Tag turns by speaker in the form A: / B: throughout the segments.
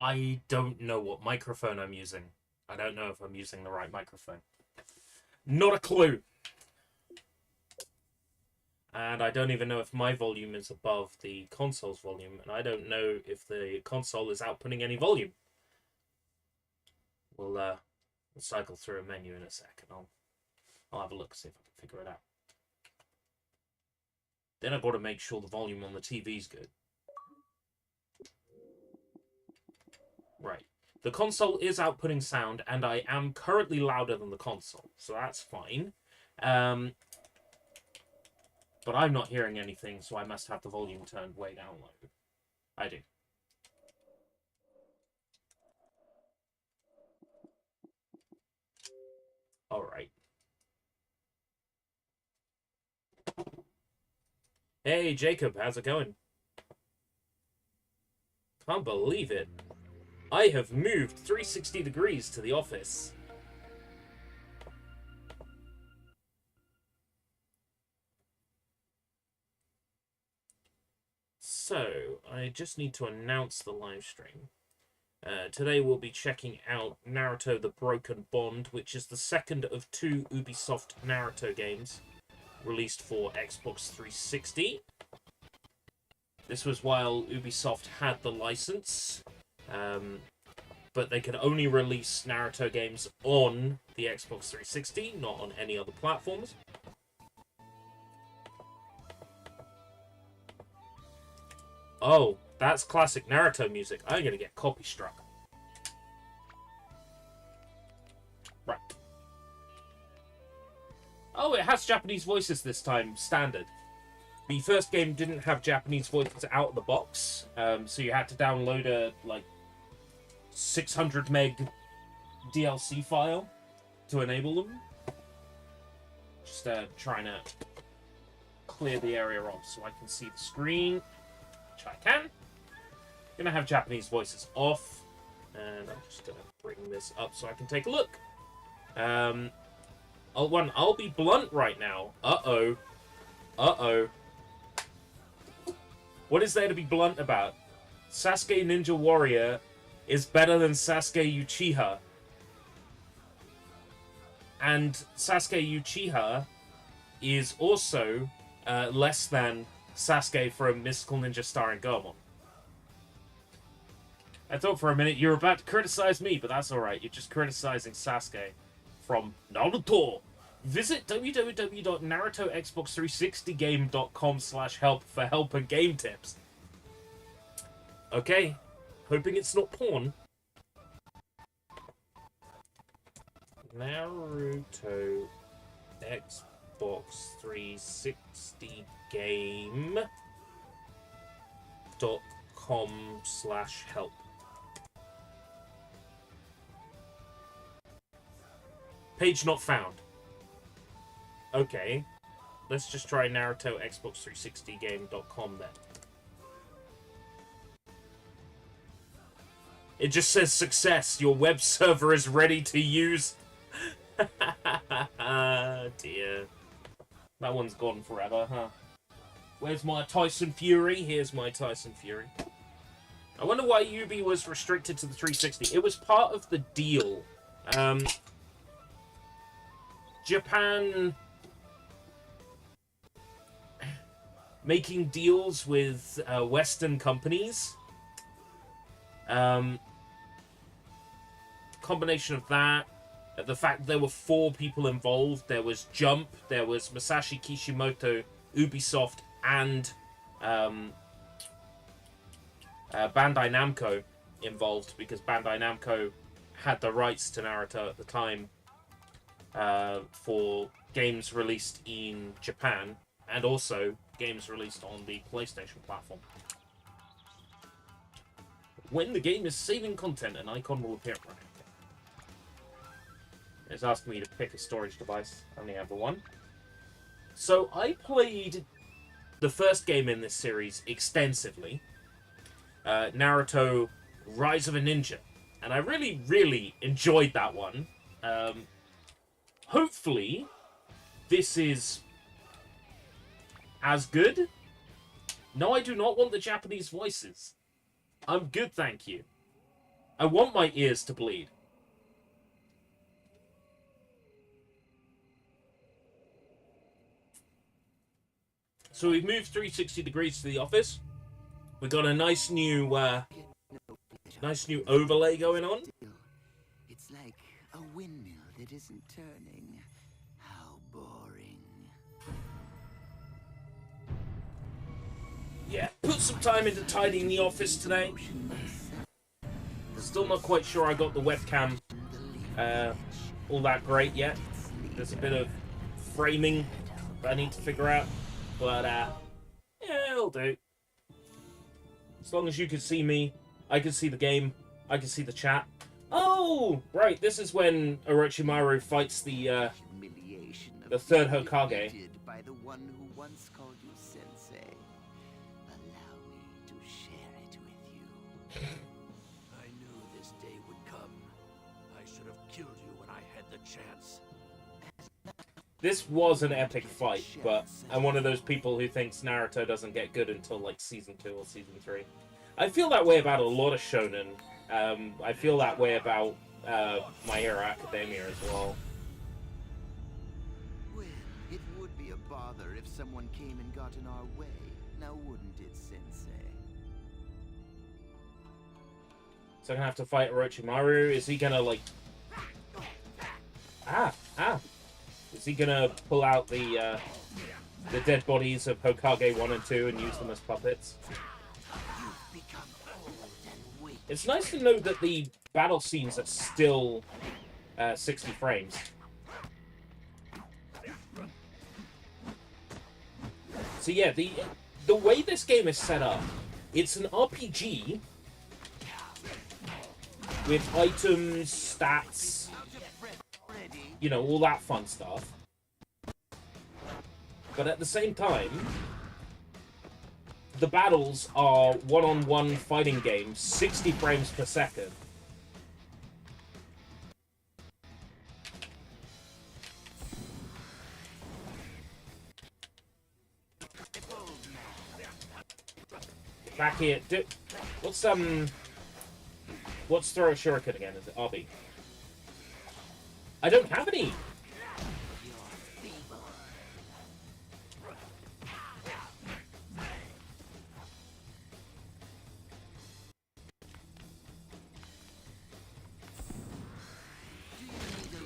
A: I don't know what microphone I'm using. I don't know if I'm using the right microphone. Not a clue. And I don't even know if my volume is above the console's volume, and I don't know if the console is outputting any volume. We'll cycle through a menu in a second. I'll have a look, see if I can figure it out. Then I've got to make sure the volume on the TV's good. Right. The console is outputting sound, and I am currently louder than the console, so that's fine. But I'm not hearing anything, so I must have the volume turned way down low. I do. Alright. Hey, Jacob, how's it going? Can't believe it. I have moved 360 degrees to the office. So, I just need to announce the live stream. Today we'll be checking out Naruto The Broken Bond, which is the second of 2 Ubisoft Naruto games released for Xbox 360. This was while Ubisoft had the license, but they could only release Naruto games on the Xbox 360, not on any other platforms. Oh, that's classic Naruto music. I'm gonna get copy struck. Right. Oh, it has Japanese voices this time, standard. The first game didn't have Japanese voices out of the box, so you had to download a, 600 meg DLC file to enable them. Just trying to clear the area off so I can see the screen. Which I can. Gonna have Japanese voices off, and I'm just gonna bring this up so I can take a look. I'll be blunt right now. Uh-oh. What is there to be blunt about? Sasuke Ninja Warrior is better than Sasuke Uchiha. And Sasuke Uchiha is also less than Sasuke from Mystical Ninja starring Garmon. I thought for a minute you were about to criticize me, but that's alright. You're just criticizing Sasuke from Naruto. Visit www.narutoxbox360game.com/help for help and game tips. Okay. Hoping it's not porn. Naruto Xbox 360 game.com/help. Page not found. Okay. Let's just try Naruto Xbox 360 game.com then. It just says success. Your web server is ready to use. Dear. That one's gone forever, huh? Where's my Tyson Fury? Here's my Tyson Fury. I wonder why Ubi was restricted to the 360. It was part of the deal. Japan making deals with Western companies. Combination of that, the fact there were 4 people involved. There was Jump, there was Masashi Kishimoto, Ubisoft, and Bandai Namco involved, because Bandai Namco had the rights to Naruto at the time for games released in Japan, and also games released on the PlayStation platform. When the game is saving content, an icon will appear. Right. It's asking me to pick a storage device. I only have the one. So I played the first game in this series extensively. Naruto Rise of a Ninja. And I really, really enjoyed that one. Hopefully, this is as good. No, I do not want the Japanese voices. I'm good, thank you. I want my ears to bleed. So we've moved 360 degrees to the office. We've got a nice new overlay going on.
B: It's like a windmill that isn't turning. How boring.
A: Yeah, put some time into tidying the office today. Still not quite sure I got the webcam all that great yet. There's a bit of framing that I need to figure out. But, yeah, it'll do. As long as you can see me, I can see the game, I can see the chat. Oh, right, this is when Orochimaru fights the third Hokage.
B: By the one who once called you sensei. Allow me to share it with you.
C: I knew this day would come. I should have killed you when I had the chance.
A: This was an epic fight, but I'm one of those people who thinks Naruto doesn't get good until, like, Season 2 or Season 3. I feel that way about a lot of shonen. I feel that way about My Hero Academia as well.
B: Well, it would be a bother if someone came and got in our way. Now wouldn't it, Sensei?
A: So I'm gonna have to fight Orochimaru. Is he gonna, like... Is he gonna pull out the dead bodies of Hokage 1 and 2 and use them as puppets? It's nice to know that the battle scenes are still 60 frames. So yeah, the way this game is set up, it's an RPG with items, stats, you know, all that fun stuff. But at the same time, the battles are one-on-one fighting games, 60 frames per second. Back here, what's throw a shuriken again? Is it RB? I don't have any.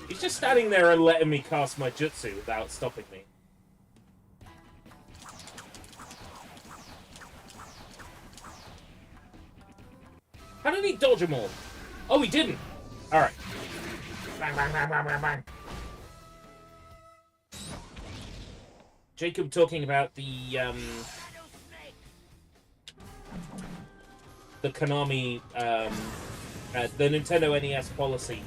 A: He's just standing there and letting me cast my jutsu without stopping me. How did he dodge them all? Oh, he didn't. All right. Bang, bang, bang, bang, bang, bang. Jacob talking about the Konami, the Nintendo NES policy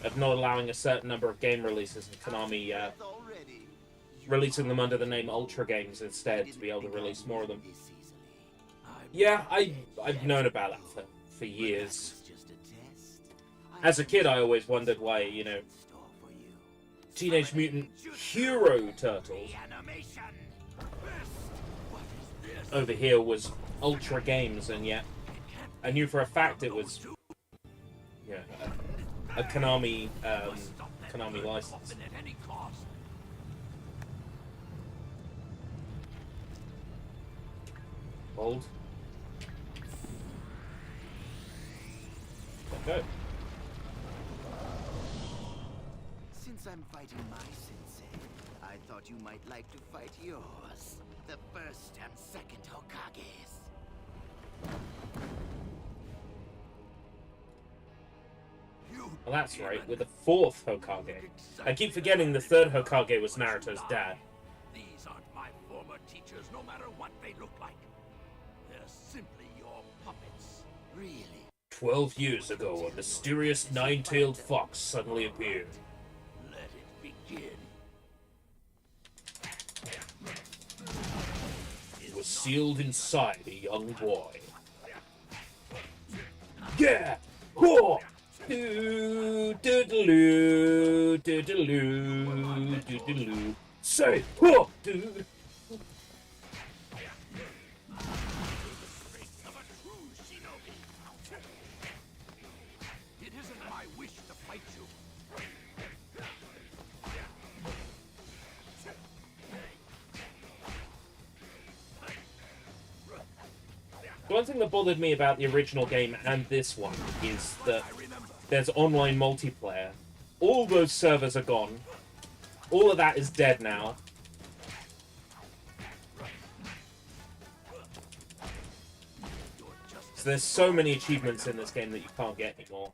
A: of not allowing a certain number of game releases, and Konami releasing them under the name Ultra Games instead to be able to release more of them. Yeah, I've known about that for years. As a kid, I always wondered why, you know, Teenage Mutant Hero Turtles over here was Ultra Games, and yet I knew for a fact it was, yeah, a Konami license. Hold. Go.
B: Since I'm fighting my sensei, I thought you might like to fight yours. The first and second Hokages.
A: Well, that's right, with the fourth Hokage. I keep forgetting the third Hokage was Naruto's dad.
C: These aren't my former teachers, no matter what they look like. They're simply your puppets.
B: Really?
A: 12 years ago, a mysterious nine-tailed fox suddenly appeared.
C: Let it begin.
A: It was sealed inside a young boy. Yeah! Whoa! Do-do-do-do, do-do-do, do-do-do. Say, whoa! Do. The one thing that bothered me about the original game and this one is that there's online multiplayer. All those servers are gone. All of that is dead now. So there's so many achievements in this game that you can't get anymore.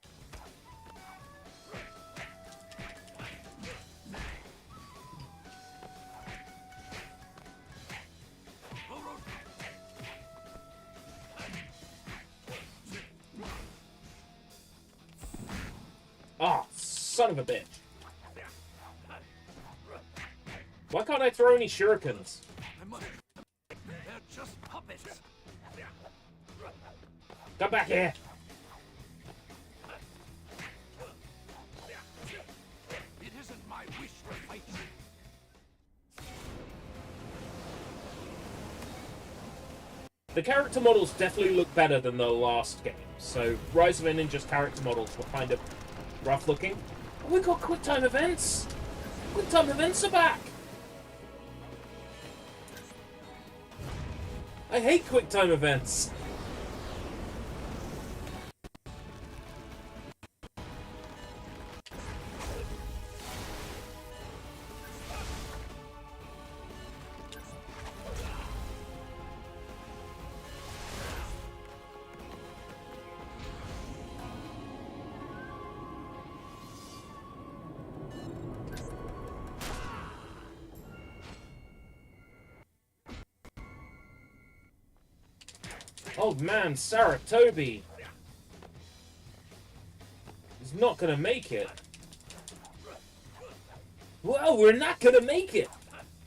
A: Ah, oh, son of a bitch. Why can't I throw any shurikens?
C: They're just puppets.
A: Come back here!
C: It isn't my wish to fight you.
A: The character models definitely look better than the last game. So, Rise of a Ninja's character models were kind of rough looking. Oh, we got quick time events! Quick time events are back! I hate quick time events! Oh man, Saratobi! He's not gonna make it. Well, we're not gonna make it!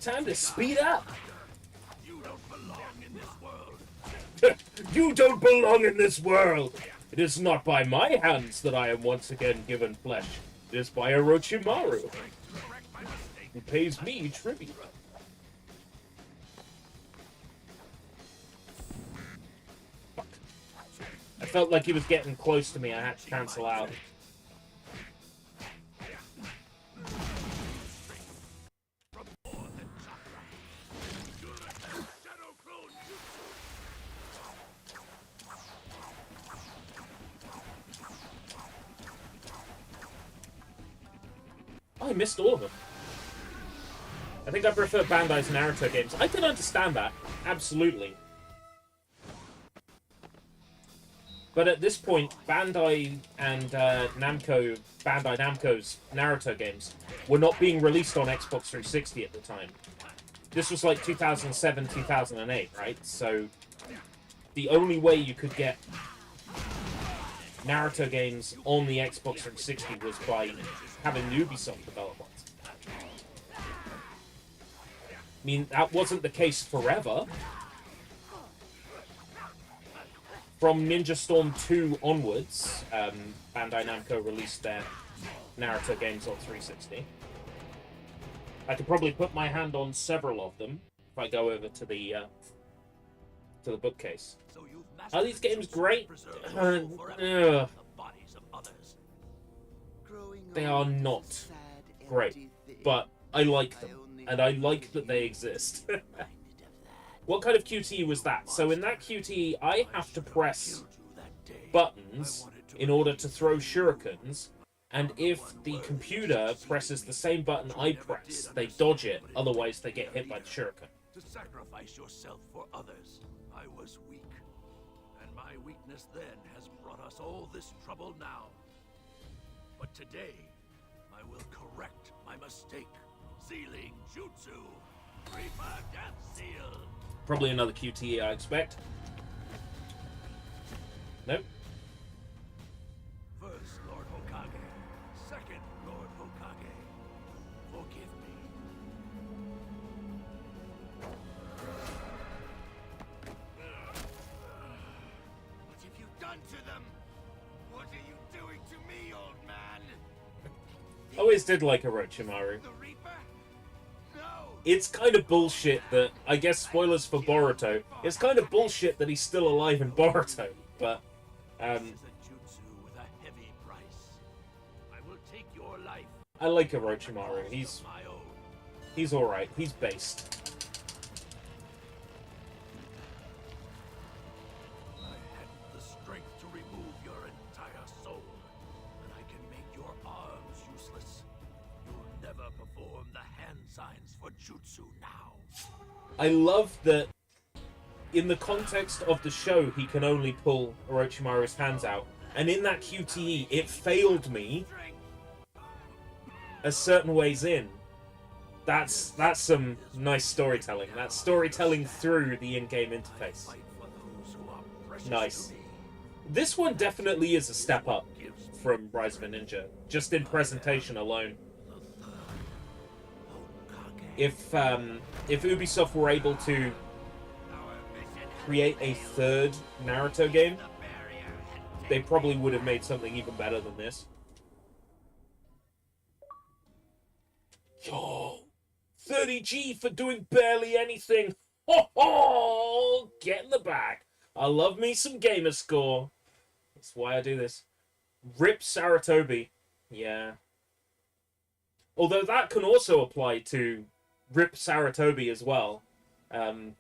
A: Time to speed up!
C: You don't belong in this world.
A: You don't belong in this world! It is not by my hands that I am once again given flesh. It is by Orochimaru, who pays me tribute. I felt like he was getting close to me. I had to cancel out. Oh, I missed all of them. I think I prefer Bandai's Naruto games. I can understand that. Absolutely. But at this point, Bandai and Namco, Bandai Namco's Naruto games were not being released on Xbox 360 at the time. This was like 2007, 2008, right? So the only way you could get Naruto games on the Xbox 360 was by having Ubisoft develop ones. I mean, that wasn't the case forever. From Ninja Storm 2 onwards, Bandai Namco released their Naruto games on 360. I could probably put my hand on several of them if I go over to the bookcase.
C: So
A: Are these games great?
C: The bodies of others.
A: They are not great, but I like them, and I like that they exist. What kind of QTE was that? So in that QTE, I have to press buttons in order to throw shurikens, and if the computer presses the same button I press, they dodge it, otherwise they get hit by the shuriken.
C: To sacrifice yourself for others. I was weak, and my weakness then has brought us all this trouble now. But today, I will correct my mistake. Sealing Jutsu, Reaper Death Seal.
A: Probably another QTE, I expect. Nope.
C: First Lord Hokage, second Lord Hokage, forgive me.
B: What have you done to them? What are you doing to me, old man?
A: I always did like Orochimaru.
B: The Reaper? No!
A: It's kind of bullshit that, I guess spoilers for Boruto, it's kind of bullshit that he's still alive in Boruto, but,
C: This is a jutsu with a heavy price. I will take your life.
A: I like Orochimaru. He's
C: My own.
A: alright. He's based.
C: signs for jutsu now.
A: I love that in the context of the show, he can only pull Orochimaru's hands out. And in that QTE, it failed me a certain ways in. That's some nice storytelling. That's storytelling through the in-game interface. Nice. This one definitely is a step up from Rise of a Ninja, just in presentation alone. If Ubisoft were able to create a third Naruto game, they probably would have made something even better than this. Yo, 30G for doing barely anything. Ho ho! Get in the bag. I love me some gamer score. That's why I do this. Rip Saratobi. Yeah. Although that can also apply to Rip Saratobi as well. Can't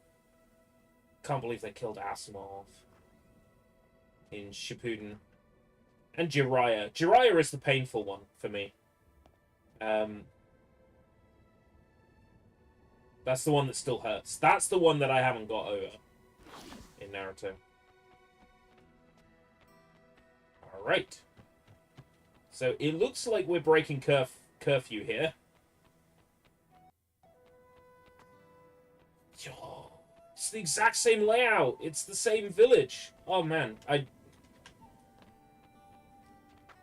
A: believe they killed Asimov in Shippuden. And Jiraiya. Jiraiya is the painful one for me. That's the one that still hurts. That's the one that I haven't got over in Naruto. Alright. So it looks like we're breaking curfew here. Yo, it's the exact same layout. It's the same village. Oh man,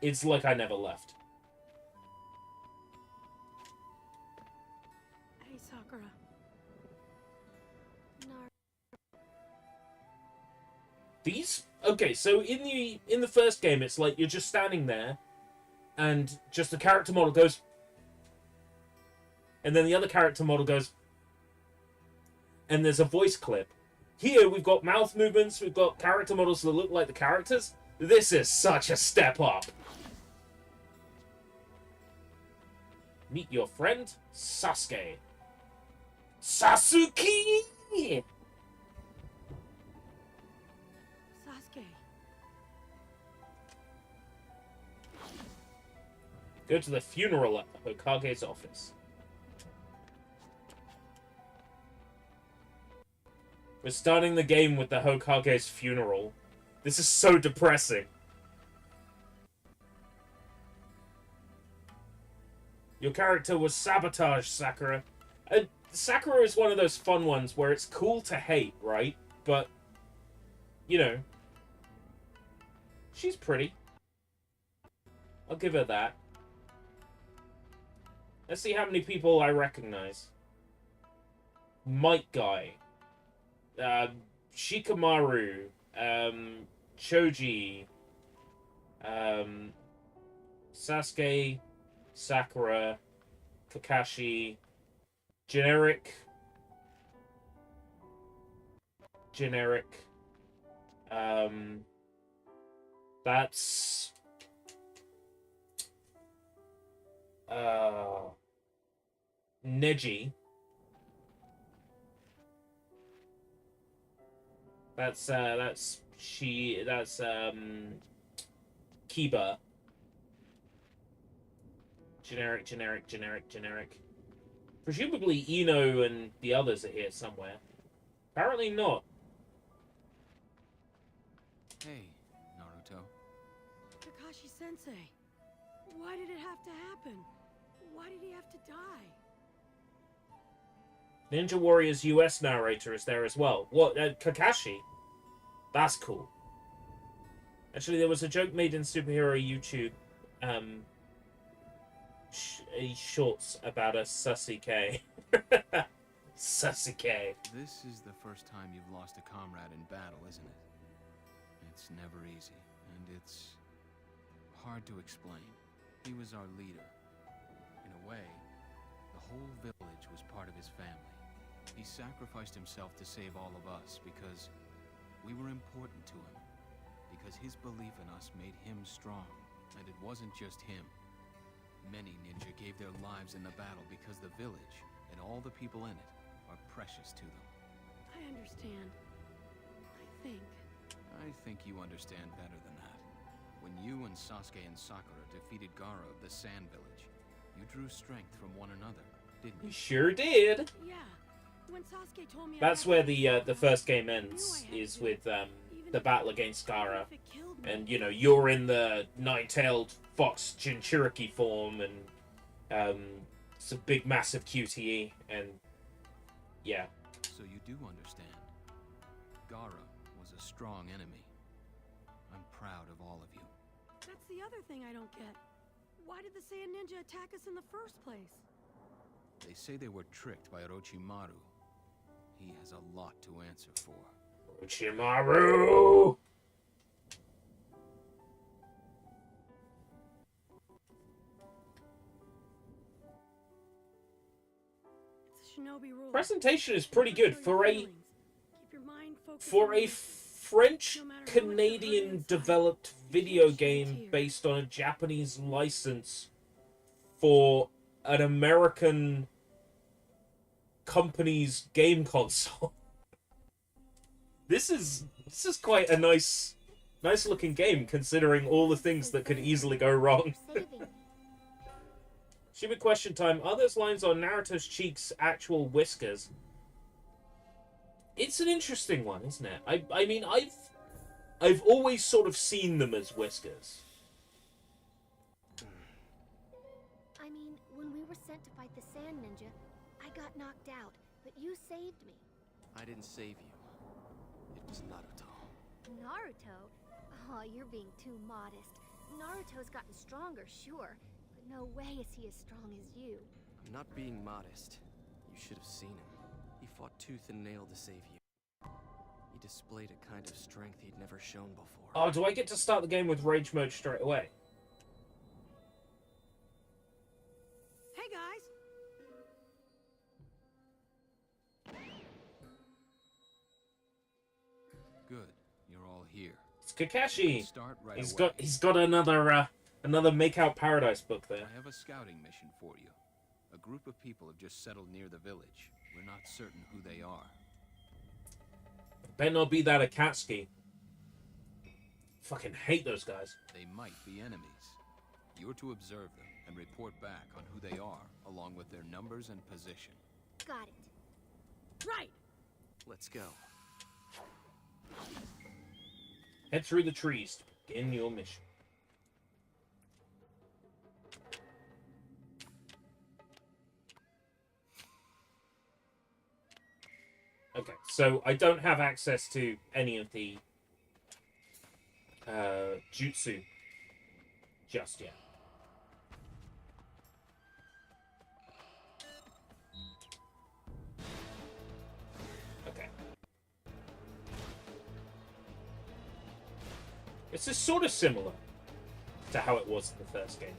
A: it's like I never left.
D: Hey, Sakura.
A: These okay, so in the first game it's like you're just standing there and just the character model goes and then the other character model goes and there's a voice clip. Here we've got mouth movements, we've got character models that look like the characters. This is such a step up. Meet your friend, Sasuke. Sasuke!
D: Sasuke.
A: Go to the funeral at the Hokage's office. We're starting the game with the Hokage's funeral. This is so depressing. Your character was sabotaged, Sakura. Sakura is one of those fun ones where it's cool to hate, right? But, you know, she's pretty. I'll give her that. Let's see how many people I recognize. Might Guy. Shikamaru. Choji. Sasuke. Sakura. Kakashi. Generic. That's... Neji. That's Kiba. Generic. Presumably Ino and the others are here somewhere. Apparently not.
E: Hey, Naruto.
D: Kakashi-sensei. Why did it have to happen? Why did he have to die?
A: Ninja Warrior's US narrator is there as well. What? Kakashi? That's cool. Actually, there was a joke made in superhero YouTube shorts about a Sasuke. Sasuke.
E: This is the first time you've lost a comrade in battle, isn't it? It's never easy, and it's hard to explain. He was our leader. In a way, the whole village was part of his family. He sacrificed himself to save all of us because we were important to him. Because his belief in us made him strong. And it wasn't just him. Many ninja gave their lives in the battle because the village and all the people in it are precious to them.
D: I understand.
E: I think you understand better than that. When you and Sasuke and Sakura defeated Gaara of the Sand Village, you drew strength from one another. didn't
A: You
E: you?
A: sure did.
D: Yeah. When Sasuke told me
A: That's
D: I
A: where
D: had to
A: the
D: fight,
A: first game
D: I knew
A: ends,
D: I had
A: is
D: to,
A: with
D: even
A: the
D: if-
A: battle against
D: even
A: Gaara.
D: if it killed me.
A: And, you know, you're in the nine-tailed fox Jinchuriki form, and it's a big, massive QTE, and yeah.
E: So you do understand. Gaara was a strong enemy. I'm proud of all of you.
D: That's the other thing I don't get. Why did the Saiyan Ninja attack us in the first place?
E: They say they were tricked by Orochimaru. He has a lot to answer for.
A: Orochimaru!
D: It's a shinobi rule.
A: Presentation is pretty
D: Never
A: good
D: show
A: for
D: your
A: a
D: feelings. Keep your mind focused
A: for
D: on
A: a
D: the mission.
A: French
D: No matter how much you're hurting
A: Canadian
D: inside,
A: developed
D: you
A: video
D: can't shed a
A: game
D: tear.
A: based on a Japanese license for an American company's game console. This is quite a nice looking game, considering all the things that could easily go wrong. Stupid question time. Are those lines on Naruto's cheeks actual whiskers? It's an interesting one, isn't it? I mean, I've always sort of seen them as whiskers.
F: I mean, when we were sent to fight the Sand Ninja, I got knocked out, but you saved me.
G: I didn't save you. It was Naruto.
F: Naruto? Oh, you're being too modest. Naruto's gotten stronger, sure, but no way is he as strong as you.
G: I'm not being modest. You should have seen him. He fought tooth and nail to save you. He displayed a kind of strength he'd never shown before.
A: Oh, do I get to start the game with Rage Mode straight away?
D: Hey guys!
E: Good, you're all here.
A: It's Kakashi.
E: Start right
A: He's
E: away.
A: got another Make Out Paradise book there.
E: I have a scouting mission for you. A group of people have just settled near the village. We're not certain who they are.
A: Better not be that Akatsuki. Fucking hate those guys.
E: They might be enemies. You're to observe them and report back on who they are, along with their numbers and position.
F: Got it.
D: Right!
G: Let's go.
A: Head through the trees to begin your mission. Okay, so I don't have access to any of the jutsu just yet. Okay. This is sort of similar to how it was in the first game.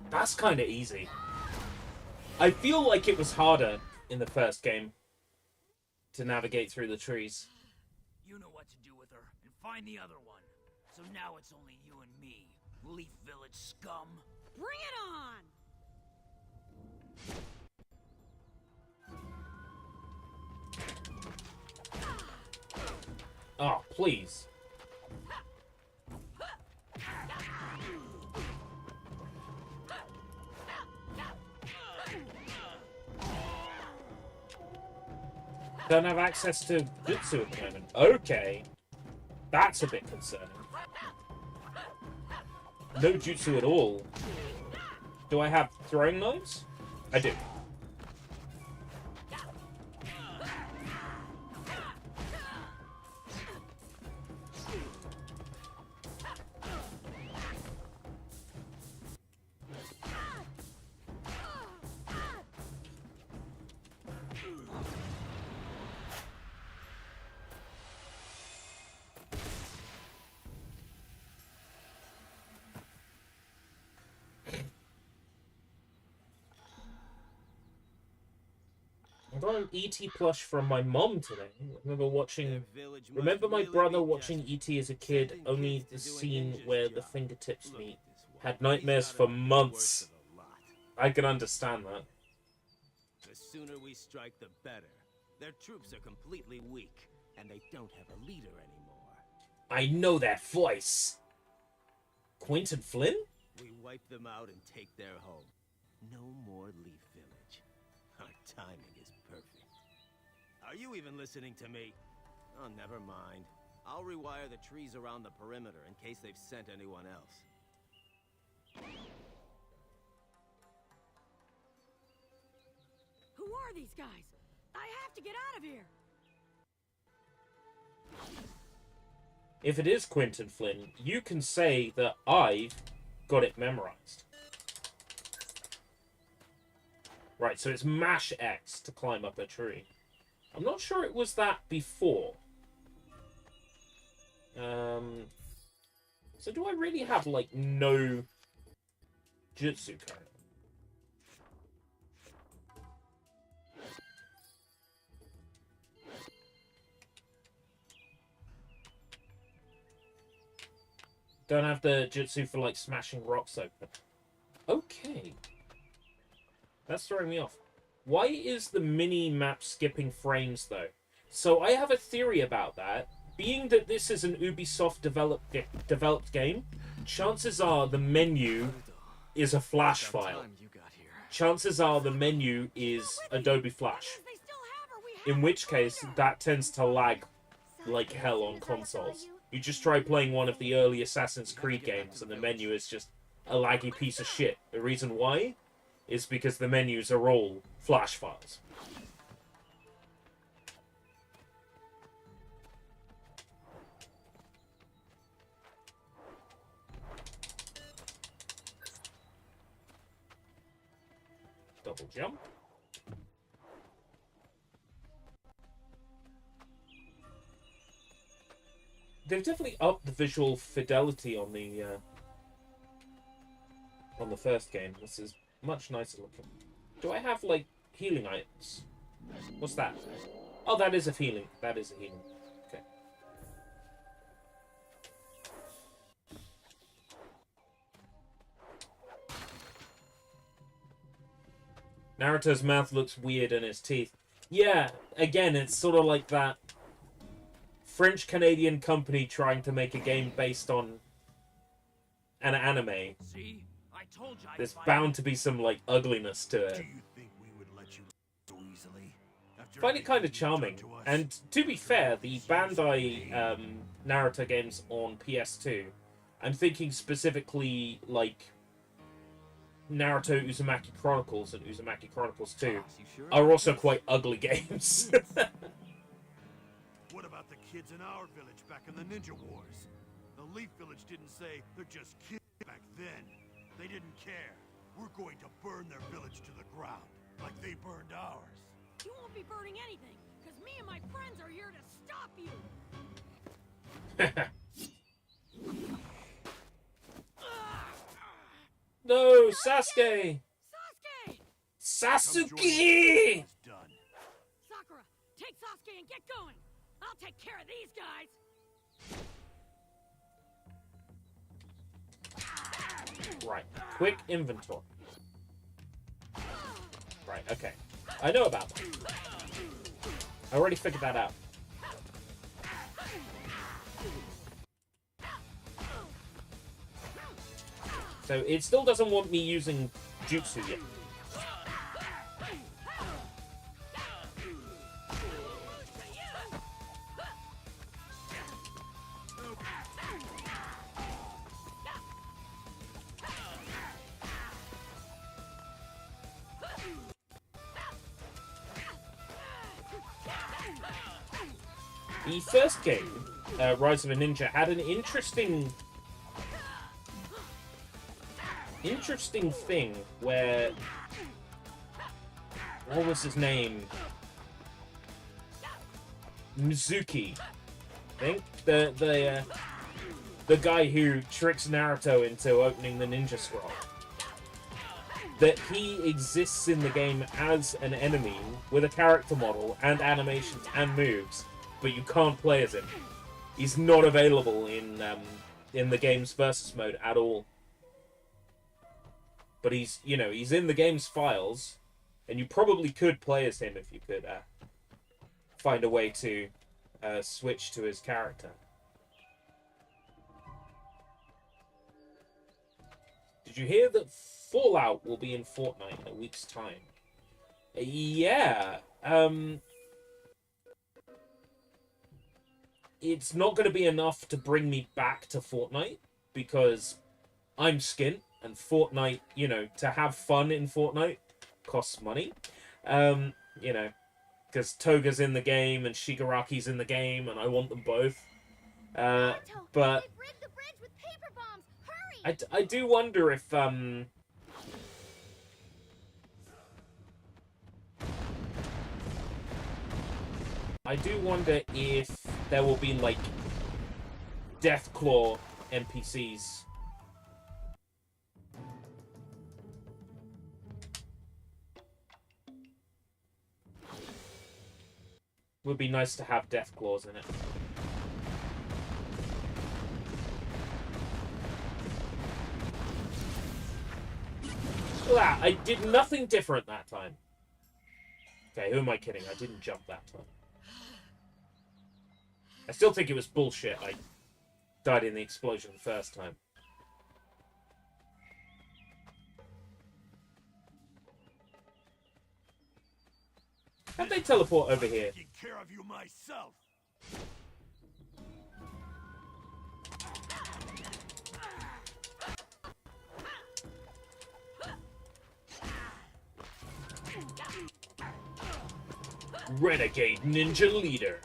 A: That's kind of easy. I feel like it was harder in the first game to navigate through the trees.
H: You know what to do with her, and find the other one. So now it's only you and me, Leaf Village scum.
D: Bring it on!
A: Oh, please. Don't have access to jutsu at the moment. Okay. That's a bit concerning. No jutsu at all. Do I have throwing knives? I do. I got an ET plush from my mom today. Remember my brother watching ET as a kid, only the scene where the fingertips meet. Had nightmares for months. I can understand that.
I: The sooner we strike, the better. Their troops are completely weak, and they don't have a leader anymore.
A: I know that voice. Quentin Flynn?
I: We wipe them out and take their home. No more Leaf Village. Our timing is perfect. Are you even listening to me? Oh, never mind. I'll rewire the trees around the perimeter in case they've sent anyone else.
D: Who are these guys? I have to get out of here.
A: If it is Quentin Flynn, you can say that I've got it memorized. Right, so it's mash X to climb up a tree. I'm not sure it was that before. So do I really have, like, no jutsu card? Don't have the jutsu for, like, smashing rocks open. Okay. That's throwing me off. Why is the mini-map skipping frames, though? So I have a theory about that. Being that this is an Ubisoft developed game, chances are the menu is a Flash file. Chances are the menu is Adobe Flash. In which case, that tends to lag like hell on consoles. You just try playing one of the early Assassin's Creed games and the menu is just a laggy piece of shit. The reason why is because the menus are all Flash files. Double jump. They've definitely upped the visual fidelity on the first game. This is much nicer looking. Do I have, like, healing items? What's that? Oh, that is a healing. That is a healing. Okay. Naruto's mouth looks weird in his teeth. Yeah, again, it's sort of like that French-Canadian company trying to make a game based on an anime.
H: See? I told you
A: There's bound to be some, like, ugliness to it.
C: Do you think we would let you so easily?
A: I find it kind of charming. And to be fair, the Bandai Naruto games on PS2, I'm thinking specifically, like, Naruto Uzumaki Chronicles and Uzumaki Chronicles 2 are also quite ugly games.
C: What about the kids in our village back in the Ninja Wars? The Leaf Village didn't say they're just kids back then. They didn't care. We're going to burn their village to the ground, like they burned ours.
D: You won't be burning anything, because me and my friends are here to stop you.
A: No, Sasuke!
D: Sasuke!
A: Sasuke!
C: Done.
D: Sakura, take Sasuke and get going. I'll take care of these guys.
A: Right, quick inventory. Right, okay. I know about that. I already figured that out. So it still doesn't want me using jutsu yet. The first game, Rise of a Ninja, had an interesting thing where, what was his name? Mizuki, I think, the guy who tricks Naruto into opening the ninja scroll. that he exists in the game as an enemy with a character model and animations and moves, but you can't play as him. He's not available in the game's versus mode at all. But he's, you know, he's in the game's files, and you probably could play as him if you could find a way to switch to his character. Did you hear that Fallout will be in Fortnite in a week's time? Yeah. It's not going to be enough to bring me back to Fortnite, because I'm skint, and Fortnite, you know, to have fun in Fortnite costs money. You know, because Toga's in the game and Shigaraki's in the game, and I want them both. But
F: They've rigged the bridge with paper bombs. Hurry!
A: I do wonder if I do wonder if there will be like Deathclaw NPCs. Would be nice to have Deathclaws in it. Look at that, I did nothing different that time. Okay, who am I kidding? I didn't jump that time. I still think it was bullshit. I died in the explosion the first time. How'd they teleport over here?
C: Taking care of you myself.
A: Renegade Ninja Leader.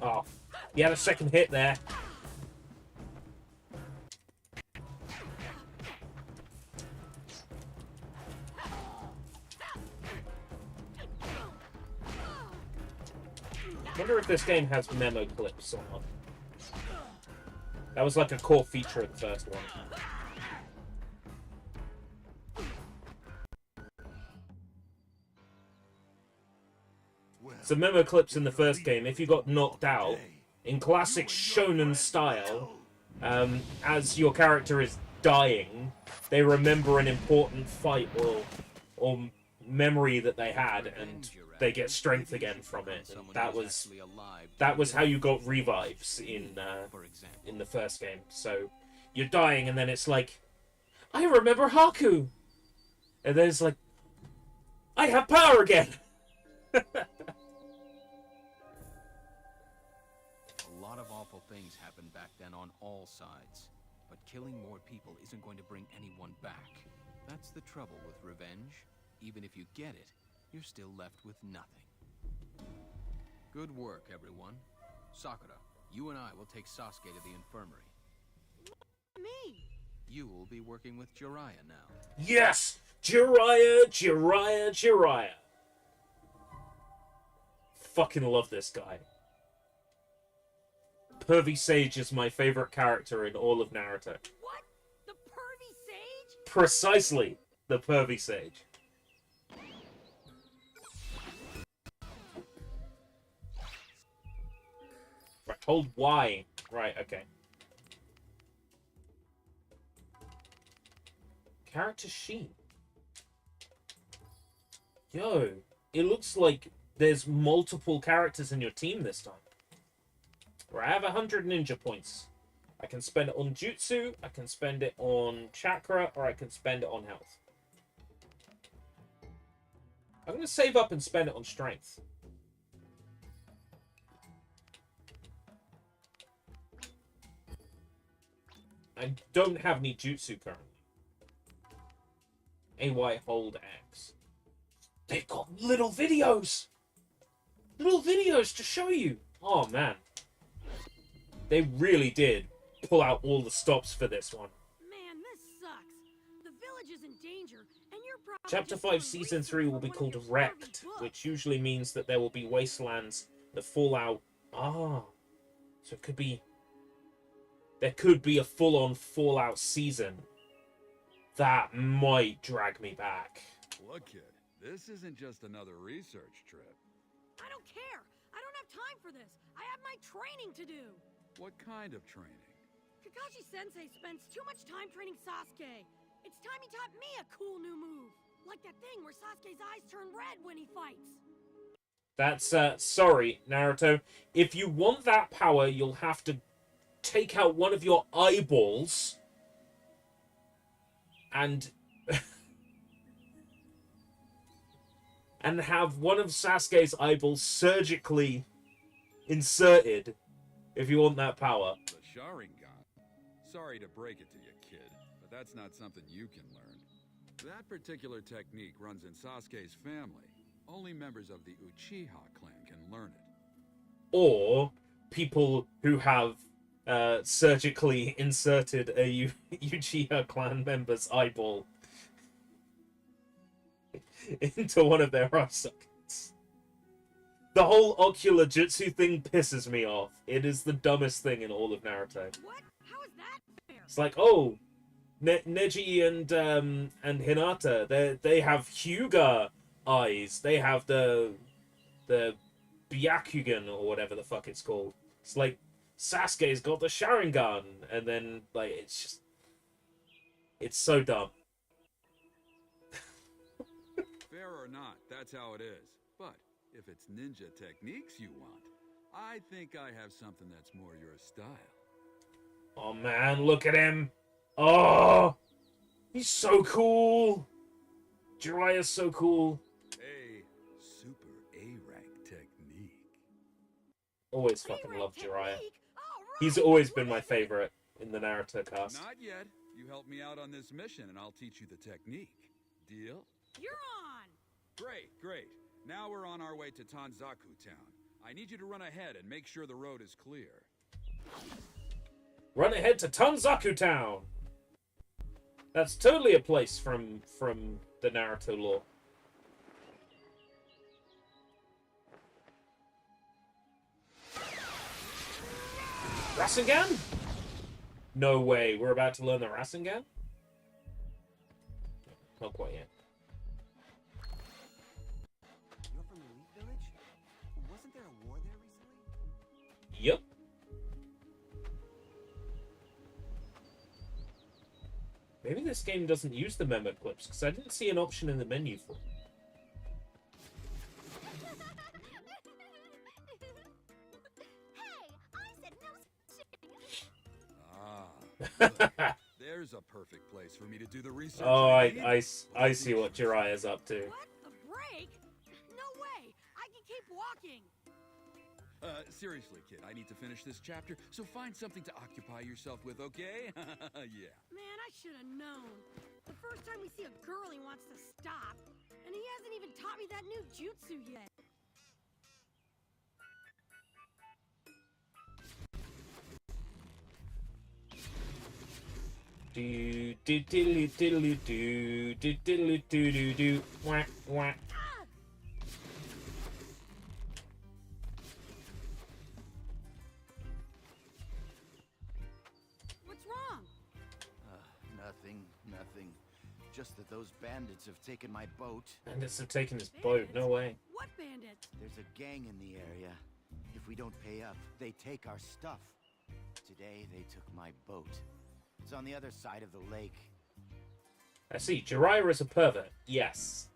A: Oh, he had a second hit there. Wonder if this game has memo clips or not. That was like a core feature of the first one. So memo clips in the first game, if you got knocked out, in classic shonen style, as your character is dying, they remember an important fight or memory that they had, and they get strength again from it. And that was how you got revives in the first game. So you're dying, and then it's like, I remember Haku, and then it's like, I have power again.
E: A lot of awful things happened back then on all sides, but killing more people isn't going to bring anyone back. That's the trouble with revenge. Even if you get it, you're still left with nothing. Good work, everyone. Sakura, you and I will take Sasuke to the infirmary.
D: Me?
E: You will be working with Jiraiya now.
A: Yes! Jiraiya! Fucking love this guy. Pervy Sage is my favorite character in all of Naruto.
D: What? The pervy sage?
A: Precisely, the Pervy Sage. Right, hold Y. Right, okay. Character sheet. Yo, it looks like there's multiple characters in your team this time. Where I have 100 ninja points. I can spend it on jutsu, I can spend it on chakra, or I can spend it on health. I'm going to save up and spend it on strength. I don't have any jutsu currently. AY hold X. They've got little videos! Little videos to show you! Oh, man. They really did pull out all the stops for this one.
D: Man, this sucks. The village is in danger, and you're probably
A: Chapter
D: just
A: 5,
D: doing
A: Season
D: research
A: 3 will
D: for
A: be
D: one of
A: called
D: your scurvy
A: Wrecked,
D: books.
A: which usually means that there will be wastelands that fall out. Ah, so it could be... There could be a full-on Fallout season. That might drag me back.
J: Look, kid, this isn't just another research trip.
D: I don't care. I don't have time for this. I have my training to do.
J: What kind of training?
D: Kakashi-sensei spends too much time training Sasuke. It's time he taught me a cool new move. Like that thing where Sasuke's eyes turn red when he fights.
A: That's, sorry, Naruto. If you want that power, you'll have to take out one of your eyeballs and... and have one of Sasuke's eyeballs surgically inserted if you want that power.
J: The Sharingan. Sorry to break it to you, kid, but that's not something you can learn. That particular technique runs in Sasuke's family. Only members of the Uchiha clan can learn it.
A: Or people who have surgically inserted a Uchiha clan member's eyeball into one of their eye sockets. The whole ocular jutsu thing pisses me off. It is the dumbest thing in all of Naruto.
D: What? How is that fair?
A: It's like, oh, Neji and Hinata, they have Hyuga eyes. They have the Byakugan or whatever the fuck it's called. It's like Sasuke's got the Sharingan, and then like it's so dumb.
J: Fair or not, that's how it is. But if it's ninja techniques you want, I think I have something that's more your style.
A: Oh man, look at him! Oh, he's so cool. Jiraiya's so cool.
J: A super A-rank technique.
A: Always fucking love Jiraiya.
D: Oh,
A: He's
D: right.
A: always been my favorite in the Naruto cast.
J: Not yet. You help me out on this mission and I'll teach you the technique. Deal?
D: You're on.
J: Great, great. Now we're on our way to Tanzaku Town. I need you to run ahead and make sure the road is clear.
A: Run ahead to Tanzaku Town. That's totally a place from the Naruto lore. Rasengan? No way. We're about to learn the Rasengan? Not quite yet.
B: You're from the Leaf Village? Wasn't there a war there recently?
A: Yep. Maybe this game doesn't use the memo clips, because I didn't see an option in the menu for it.
F: Hey, I said no
J: Ah, there's a perfect place for me to do the research.
A: Oh,
J: need.
A: I see what Jiraiya's up to.
D: What? A break? No way. I can keep walking.
J: Seriously, kid, I need to finish this chapter, so find something to occupy yourself with, okay? Yeah.
D: Man, I should have known. The first time we see a girl, he wants to stop. And he hasn't even taught me that new jutsu yet.
A: Do do diddly diddly do do diddly do do do wah wah.
D: What's wrong?
B: Nothing. Just that those bandits have taken my boat.
A: Bandits have taken his boat. No way.
D: What bandits?
B: There's a gang in the area. If we don't pay up, they take our stuff. Today, they took my boat. It's on the other side of the lake.
A: I see. Jiraiya is a pervert. Yes.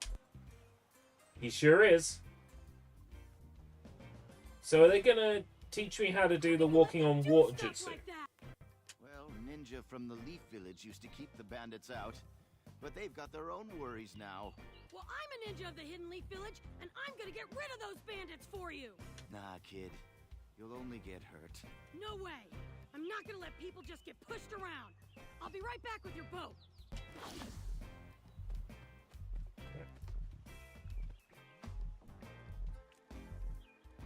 A: He sure is. So are they gonna teach me how to do the walking on water
D: Stuff
A: jutsu?
D: like that.
B: Well, Ninja from the Leaf Village used to keep the bandits out. But they've got their own worries now.
D: Well, I'm a ninja of the Hidden Leaf Village, and I'm gonna get rid of those bandits for you.
B: Nah, kid. You'll only get hurt.
D: No way. I'm not gonna let people just get pushed around. I'll be right back with your boat.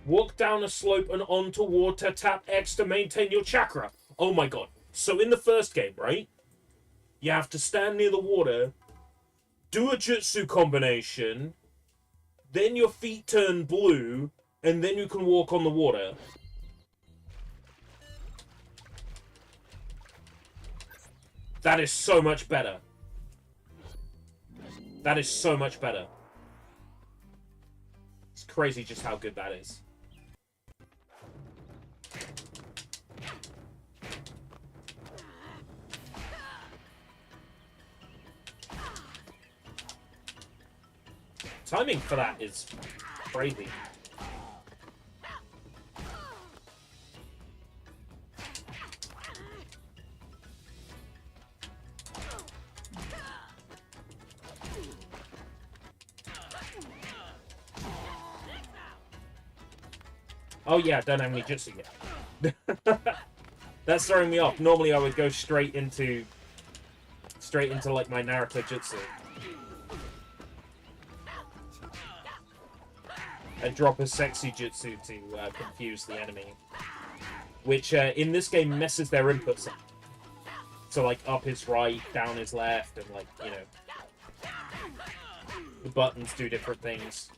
A: Walk down a slope and onto water. Tap X to maintain your chakra. Oh my god. So in the first game, right? You have to stand near the water, do a jutsu combination, then your feet turn blue, and then you can walk on the water. That is so much better. That is so much better. It's crazy just how good that is. Timing for that is crazy. Oh yeah, don't have any jutsu yet. That's throwing me off. Normally I would go straight into like my Naruto jutsu. And drop a sexy jutsu to confuse the enemy. Which, in this game, messes their inputs up. So, like, up is right, down is left, and, like, you know... The buttons do different things.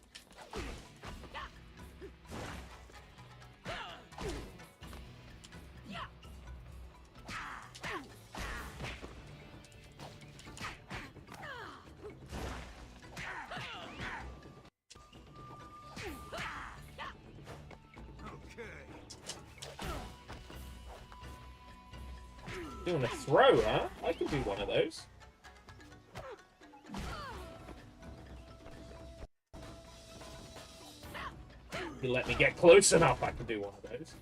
A: Doing a throw, huh? I can do one of those. If you let me get close enough, I can do one of those.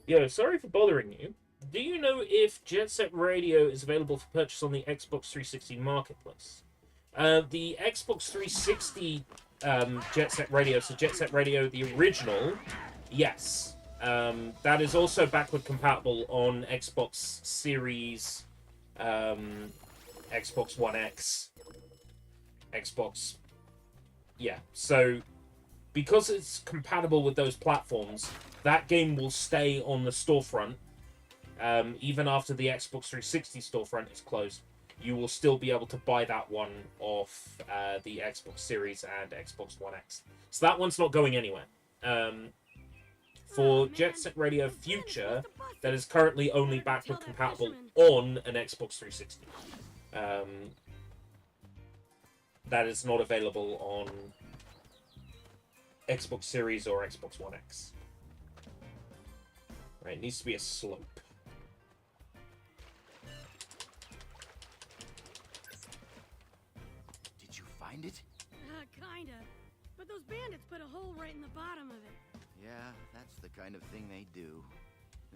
A: Yo, sorry for bothering you. Do you know if Jet Set Radio is available for purchase on the Xbox 360 Marketplace? The Xbox 360 Jet Set Radio, so Jet Set Radio, the original, yes. That is also backward compatible on Xbox Series, Xbox One X, Xbox... Yeah, so because it's compatible with those platforms, that game will stay on the storefront. Even after the Xbox 360 storefront is closed, you will still be able to buy that one off the Xbox Series and Xbox One X. So that one's not going anywhere. For Jet Set Radio Future, that is currently only backward compatible on an Xbox 360. That is not available on Xbox Series or Xbox One X. Right, it needs to be a slope.
B: Find it?
D: Kinda. But those bandits put a hole right in the bottom of it.
B: Yeah, that's the kind of thing they do.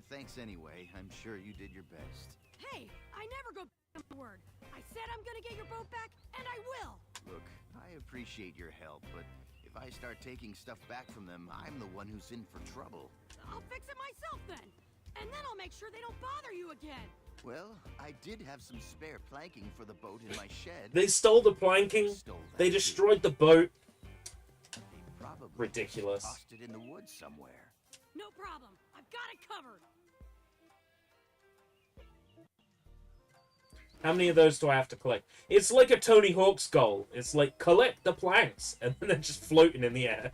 B: Thanks anyway. I'm sure you did your best.
D: Hey, I never go back on my word. I said I'm gonna get your boat back, and I will.
B: Look, I appreciate your help, but if I start taking stuff back from them, I'm the one who's in for trouble.
D: I'll fix it myself then. And then I'll make sure they don't bother you again.
B: Well, I did have some spare planking for the boat in my shed.
A: They stole the planking. They destroyed the boat.
B: They probably
A: ridiculous.
B: Tossed it in the woods somewhere.
D: No problem. I've got it covered.
A: How many of those do I have to collect? It's like a Tony Hawk's goal. It's like, collect the planks, and then they're just floating in the air.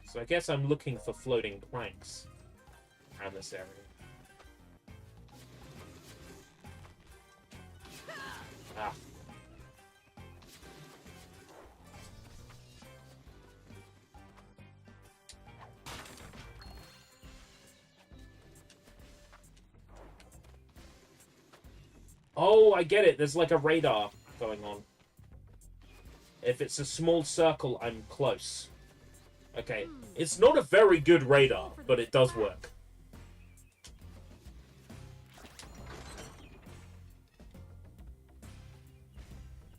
A: So I guess I'm looking for floating planks around this area. Ah. Oh, I get it. There's like a radar going on. If it's a small circle, I'm close. Okay, it's not a very good radar, but it does work.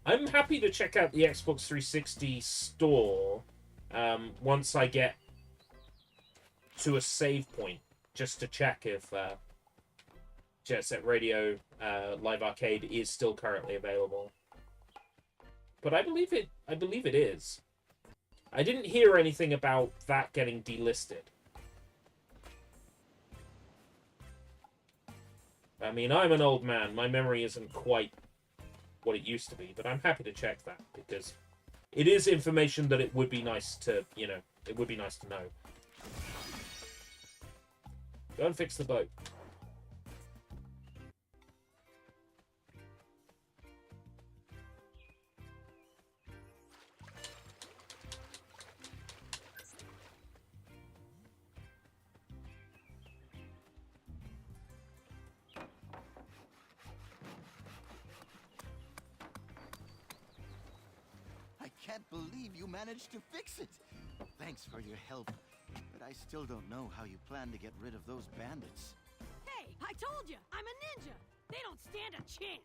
A: I'm happy to check out the Xbox 360 store once I get to a save point, just to check if Jet Set Radio Live Arcade is still currently available. But I believe it is. I didn't hear anything about that getting delisted. I mean, I'm an old man. My memory isn't quite what it used to be, but I'm happy to check that because it is information that it would be nice to, it would be nice to know. Go and fix the boat.
B: I can't believe you managed to fix it. Thanks for your help, but I still don't know how you plan to get rid of those bandits.
D: Hey, I told you, I'm a ninja. They don't stand a chance.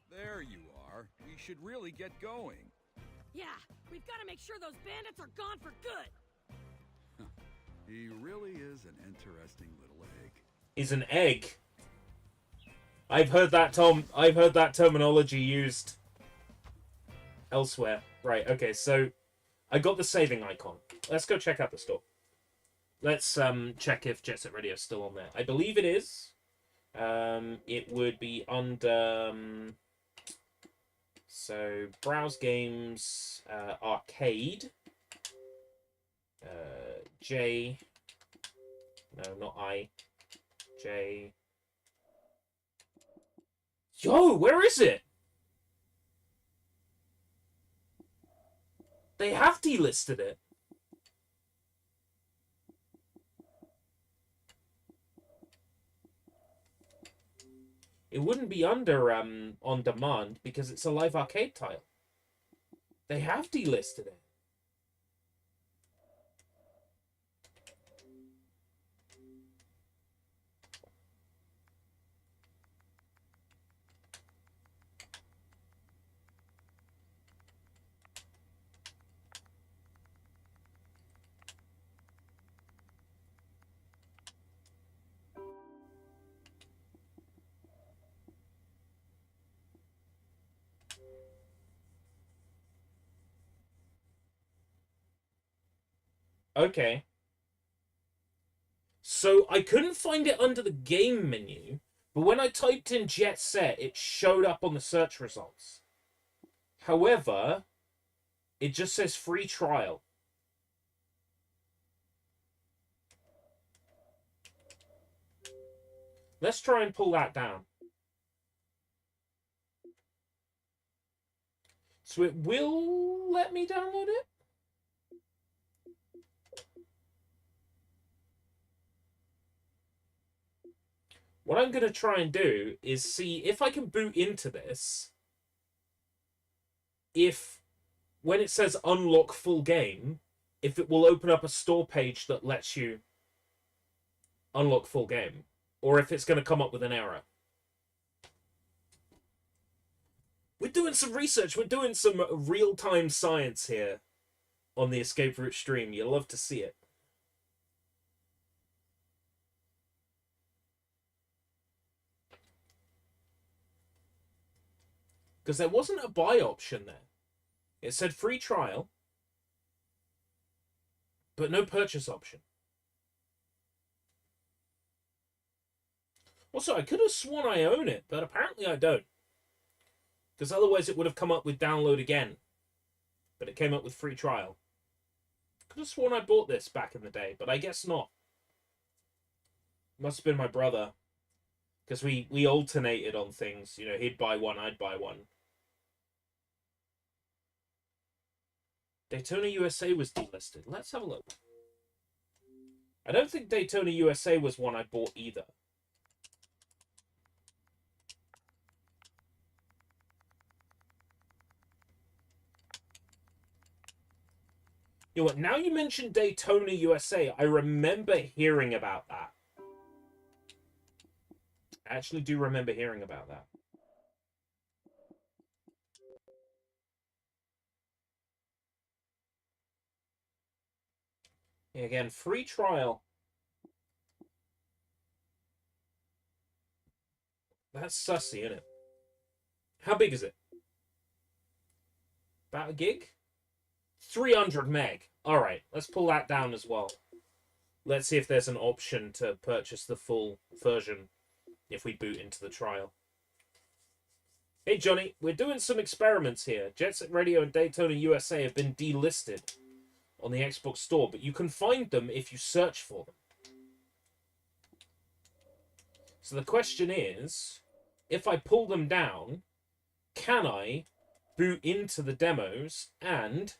J: There you are. We should really get going.
D: Yeah, we've got to make sure those bandits are gone for good.
J: He really is an interesting little egg.
A: Is an egg. I've heard that terminology used elsewhere. Right, okay, so I got the saving icon. Let's go check out the store. Let's check if Jet Set Radio is still on there. I believe it is. It would be under so browse games, arcade, J, no, not I, J. Yo, where is it? They have delisted it. It wouldn't be under on demand because it's a live arcade title. They have delisted it. Okay. So I couldn't find it under the game menu, but when I typed in Jet Set, it showed up on the search results. However, it just says free trial. Let's try and pull that down. So it will let me download it? What I'm going to try and do is see if I can boot into this. If, when it says unlock full game, if it will open up a store page that lets you unlock full game. Or if it's going to come up with an error. We're doing some research. We're doing some real-time science here on the Escape Route stream. You'll love to see it. Because there wasn't a buy option there. It said free trial, but no purchase option. Also, I could have sworn I own it, but apparently I don't. Because otherwise it would have come up with download again. But it came up with free trial. Could have sworn I bought this back in the day, but I guess not. Must have been my brother. Because we alternated on things. You know, he'd buy one, I'd buy one. Daytona USA was delisted. Let's have a look. I don't think Daytona USA was one I bought either. You know what? Now you mentioned Daytona USA, I remember hearing about that. I actually do remember hearing about that. Again, free trial. That's sussy, isn't it? How big is it? About a gig? 300 meg. Alright, let's pull that down as well. Let's see if there's an option to purchase the full version if we boot into the trial. Hey Johnny, we're doing some experiments here. Jet Set Radio and Daytona USA have been delisted on the Xbox Store, but you can find them if you search for them. So the question is, if I pull them down, can I boot into the demos, and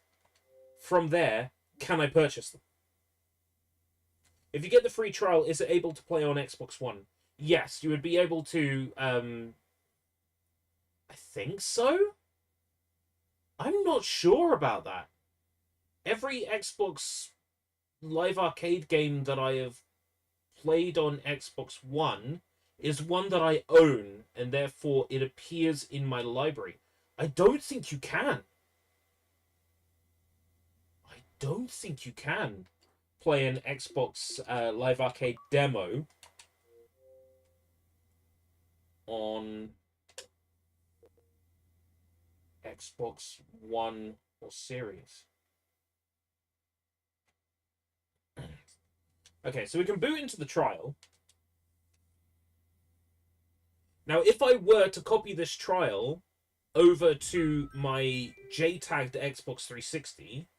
A: from there, can I purchase them? If you get the free trial, is it able to play on Xbox One? Yes, you would be able to, I think so? I'm not sure about that. Every Xbox Live Arcade game that I have played on Xbox One is one that I own, and therefore it appears in my library. I don't think you can. I don't think you can play an Xbox Live Arcade demo on Xbox One or Series. Okay, so we can boot into the trial. Now, if I were to copy this trial over to my JTagged Xbox 360,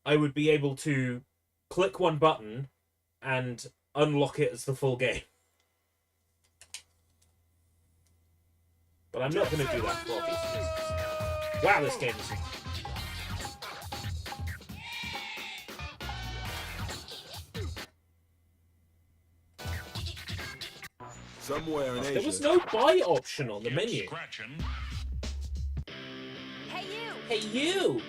A: I would be able to click one button and unlock it as the full game. But I'm not going to do that for obvious reasons. Wow, this game is...
K: Somewhere in Asia.
A: There was no buy option on the menu.
F: Hey you!
A: Hey you!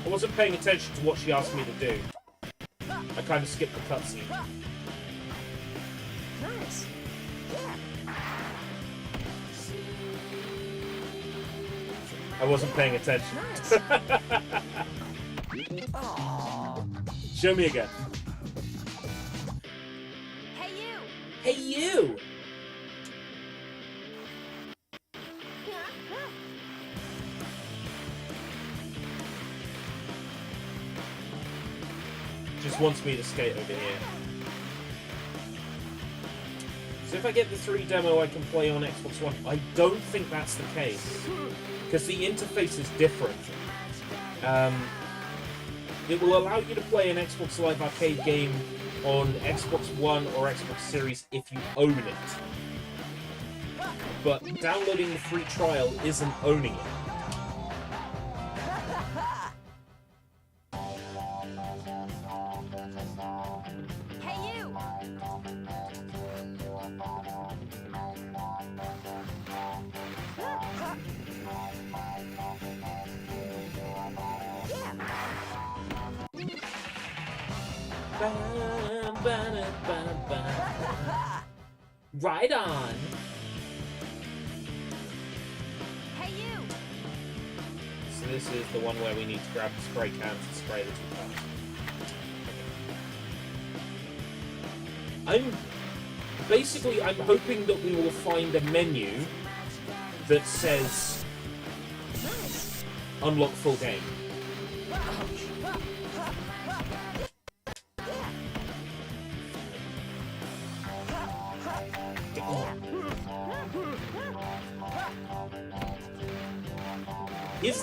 A: I wasn't paying attention to what she asked me to do. I kind of skipped the cutscene.
F: Nice.
A: I wasn't paying attention. Show me again.
F: Hey you!
A: Hey you! Just wants me to skate over here. So if I get the 3 demo I can play on Xbox One, I don't think that's the case. Because the interface is different. It will allow you to play an Xbox Live Arcade game on Xbox One or Xbox Series if you own it. But downloading the free trial isn't owning it.
F: Hey you!
A: Right on.
F: Hey you!
A: So this is the one where we need to grab the spray cans and spray the 2 cans. I'm hoping that we will find a menu that says unlock full game.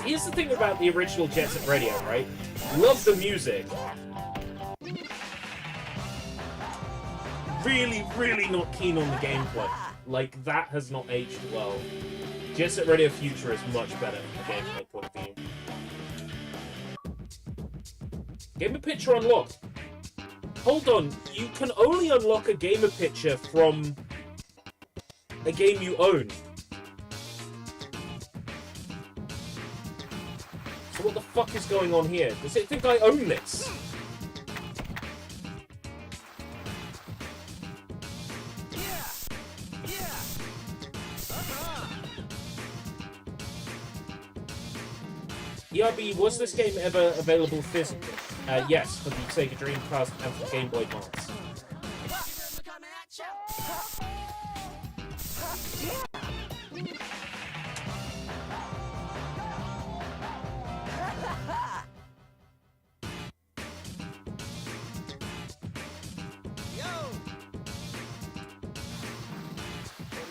A: Here's the thing about the original Jet Set Radio, right? Love the music. Really, really not keen on the gameplay. Like, that has not aged well. Jet Set Radio Future is much better from a gameplay point of view. Gamer picture unlocked. Hold on, you can only unlock a gamer picture from a game you own. So what the fuck is going on here? Does it think I own this? ERB, was this game ever available physically? Yes, for the Sega Dreamcast and for Game Boy Advance.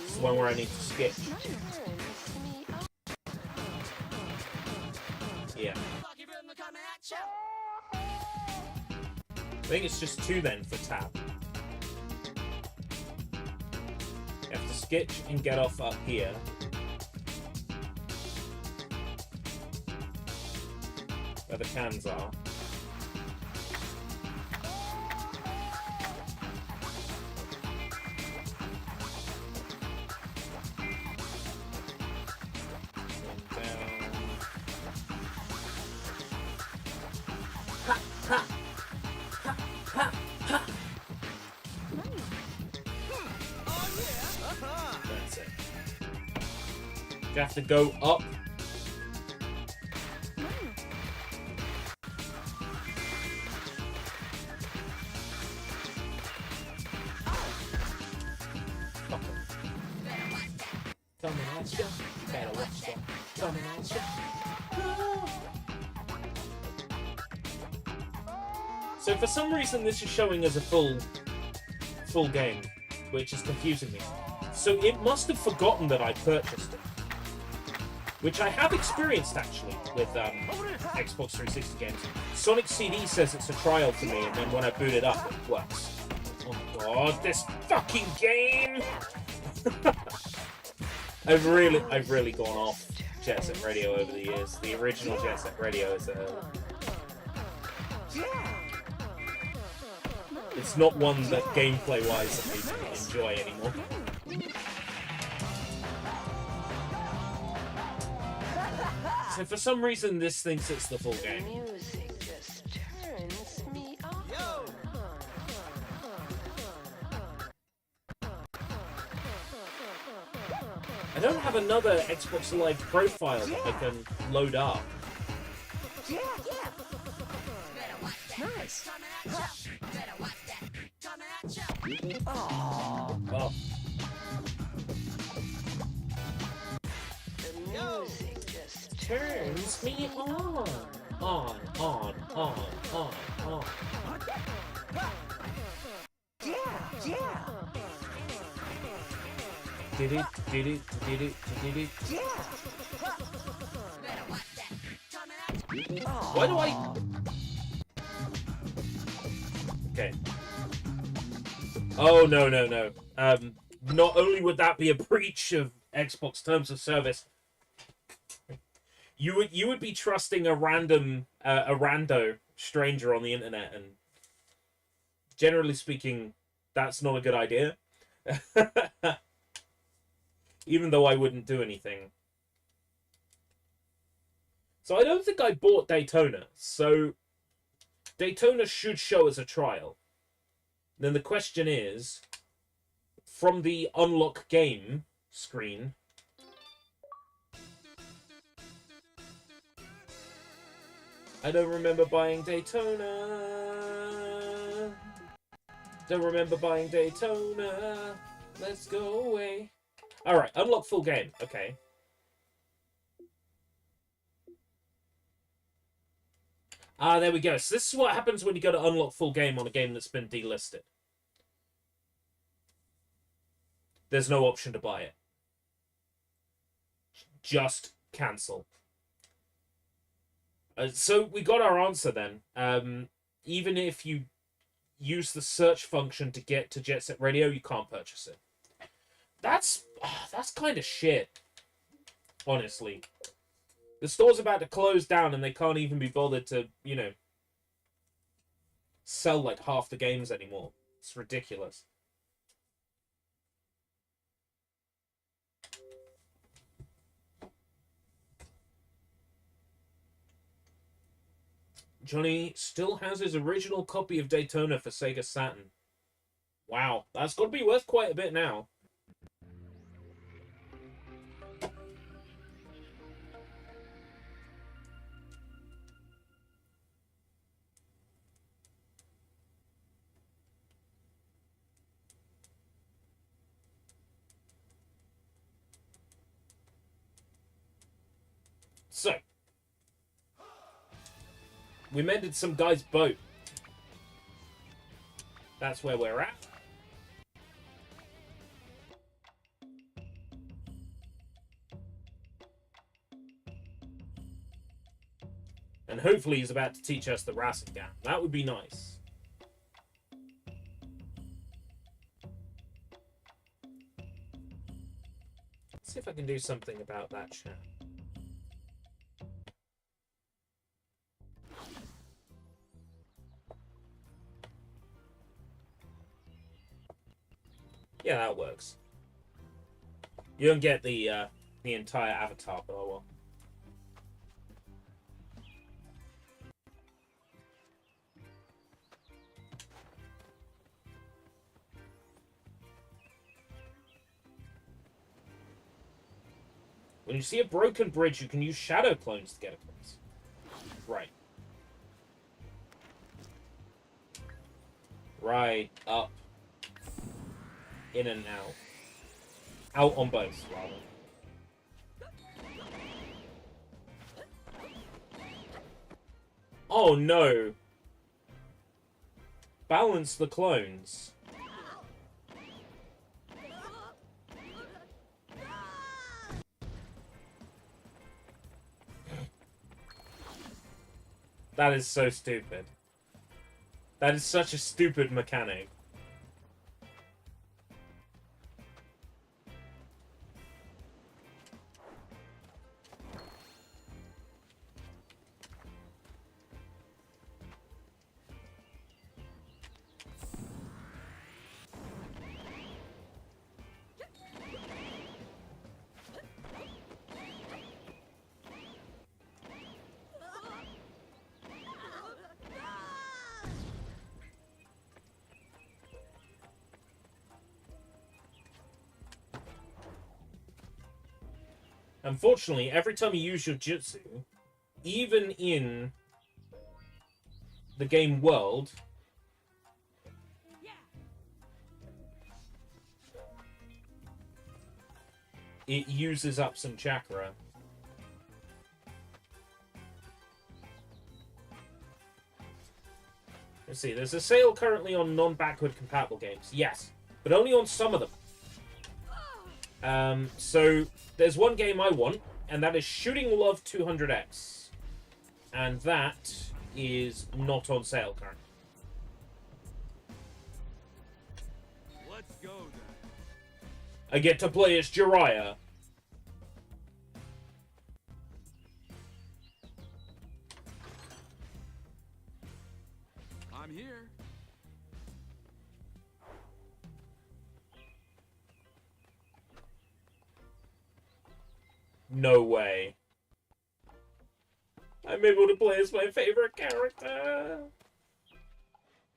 A: This is one where I need to skip. Yeah. I think it's just 2 then for tab. You have to skitch and get off up here. Where the cans are. That's it. You have to go up. Coming at you. Better watch that. Coming at you. So for some reason this is showing as a full game, which is confusing me. So it must have forgotten that I purchased it. Which I have experienced actually with Xbox 360 games. Sonic CD says it's a trial for me, and then when I boot it up, it works. Oh my god, this fucking game! I've really gone off Jet Set Radio over the years. The original Jet Set Radio is it's not one that gameplay-wise I enjoy anymore. So for some reason this thinks it's the full game.
L: Music just turns me on.
A: I don't have another Xbox Live profile that I can load up.
L: Nice.
A: Oh.
L: The music just
A: Turns me on. On. Did it. Why do I... Okay. Oh, no. Not only would that be a breach of Xbox terms of service, you would be trusting a random a rando stranger on the internet, and generally speaking, that's not a good idea. Even though I wouldn't do anything. So I don't think I bought Daytona. So Daytona should show as a trial. Then the question is, from the unlock game screen, I don't remember buying Daytona. Don't remember buying Daytona. Let's go away. Alright, unlock full game. Okay. Ah, there we go. So this is what happens when you go to unlock full game on a game that's been delisted. There's no option to buy it. Just cancel. So we got our answer then. Even if you use the search function to get to Jet Set Radio, you can't purchase it. That's kind of shit, honestly. The store's about to close down and they can't even be bothered to, you know, sell like half the games anymore. It's ridiculous. Johnny still has his original copy of Daytona for Sega Saturn. Wow, that's got to be worth quite a bit now. So, we mended some guy's boat. That's where we're at. And hopefully he's about to teach us the Rasengan. That would be nice. Let's see if I can do something about that chat. Yeah, that works. You don't get the entire avatar, but oh well. When you see a broken bridge, you can use shadow clones to get across. Right. Right, up. In and out. Out on both, rather. Oh no! Balance the clones. That is so stupid. That is such a stupid mechanic. Unfortunately, every time you use your jutsu, even in the game world, it uses up some chakra. Let's see, there's a sale currently on non-backward compatible games. Yes, but only on some of them. So there's one game I want, and that is Shooting Love 200X. And that is not on sale currently.
C: Let's go then.
A: I get to play as Jiraiya.
J: I'm here.
A: No way. I'm able to play as my favorite character.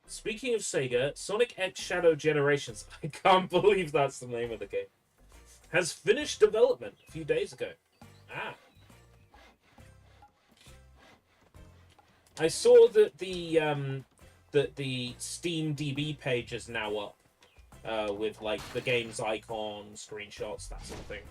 A: Speaking of Sega, Sonic X Shadow Generations, I can't believe that's the name of the game, has finished development a few days ago. Ah. I saw that the Steam DB page is now up with like the game's icon, screenshots, that sort of thing.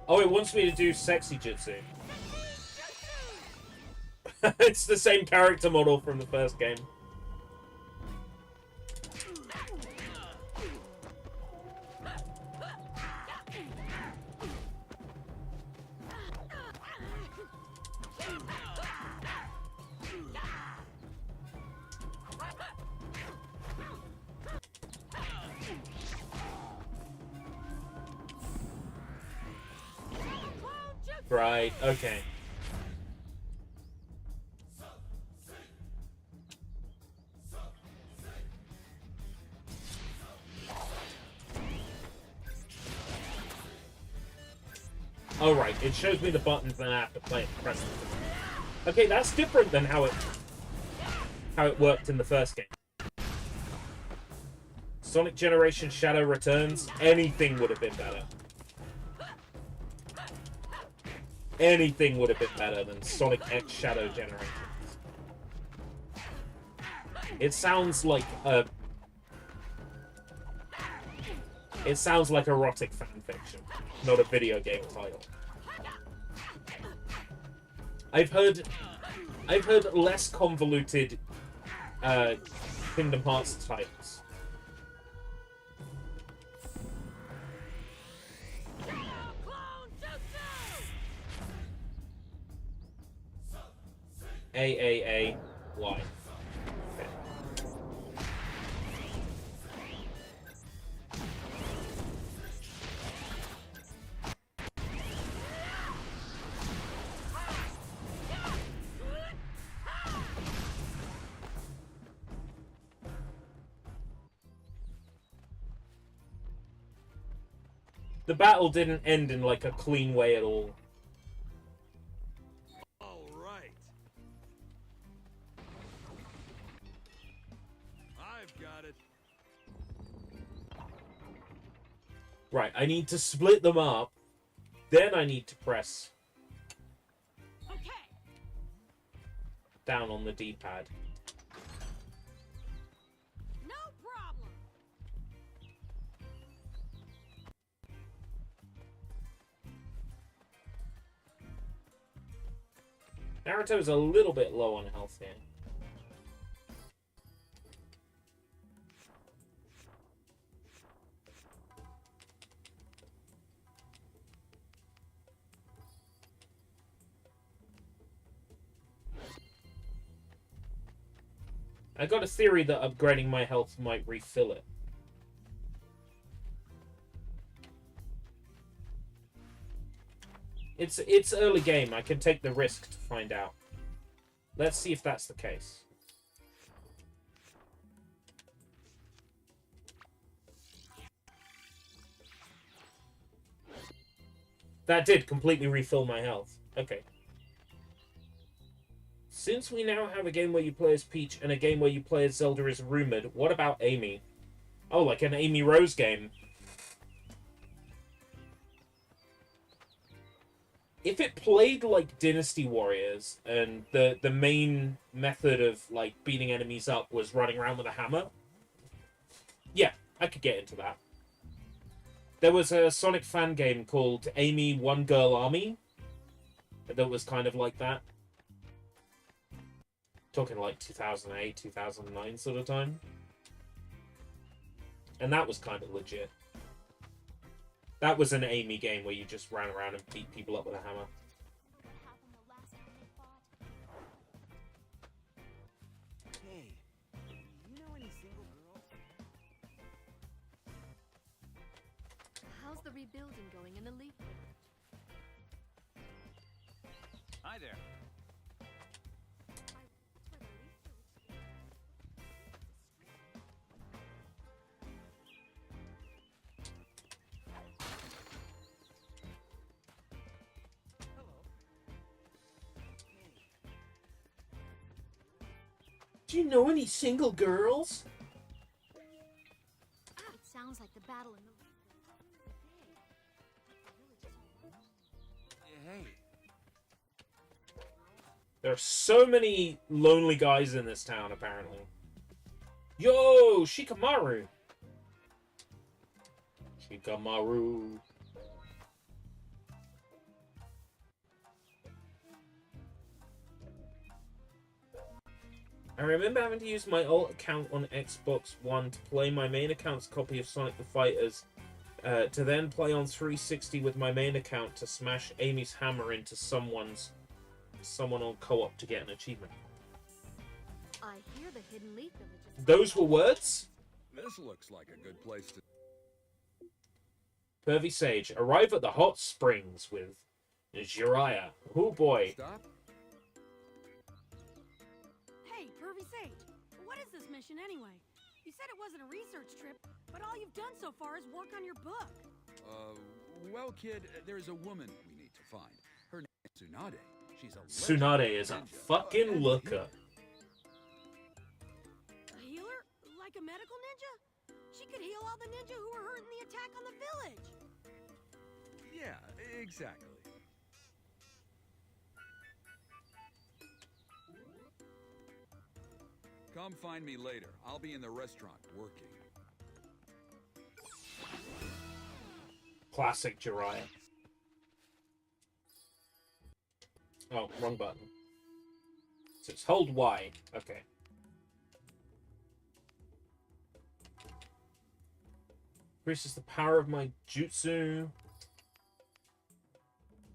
A: Oh, it wants me to do sexy jutsu. It's the same character model from the first game. Right, okay. Oh, right, it shows me the buttons, then I have to press them. Okay, that's different than how it worked in the first game. Sonic Generation Shadow Returns, anything would have been better. Anything would have been better than Sonic X Shadow Generation. It sounds like a... It sounds like erotic fanfiction, not a video game title. I've heard less convoluted Kingdom Hearts titles. A-A-A-Y. The battle didn't end in, like, a clean way at all.
C: All right. I've got it.
A: Right, I need to split them up. Then I need to press down on the D-pad.
D: No problem.
A: Naruto's a little bit low on health here. I got a theory that upgrading my health might refill it. It's early game. I can take the risk to find out. Let's see if that's the case. That did completely refill my health. Okay. Since we now have a game where you play as Peach and a game where you play as Zelda is rumored, what about Amy? Oh, like an Amy Rose game. If it played like Dynasty Warriors and the main method of like beating enemies up was running around with a hammer, yeah, I could get into that. There was a Sonic fan game called Amy One Girl Army that was kind of like that. Talking like 2008, 2009 sort of time. And that was kind of legit. That was an Amy game where you just ran around and beat people up with a hammer.
B: Hey, you know any single girls?
F: How's the rebuilding going in the Leaf Village?
M: Hi there.
A: Do you know any single girls?
F: It sounds like the battle in the
M: Hey.
A: There are so many lonely guys in this town, apparently. Yo, Shikamaru! Shikamaru. I remember having to use my alt account on Xbox One to play my main account's copy of Sonic the Fighters, to then play on 360 with my main account to smash Amy's hammer into someone on co-op to get an achievement.
F: I hear the hidden Leaf Village is...
A: Those were words?
J: This looks like a good place to...
A: Pervy Sage, arrive at the hot springs with Jiraiya. Oh boy.
J: Stop.
D: Hey, Pervy Sage, what is this mission anyway? You said it wasn't a research trip, but all you've done so far is work on your book.
J: Well, kid, there's a woman we need to find. Her name is Tsunade. She's a
A: Tsunade is a fucking looker.
D: A healer? Like a medical ninja? She could heal all the ninja who were hurt in the attack on the village.
J: Yeah, exactly. Come find me later. I'll be in the restaurant working.
A: Classic Jiraiya. Oh, wrong button. So it's hold Y. Okay. Increases the power of my jutsu.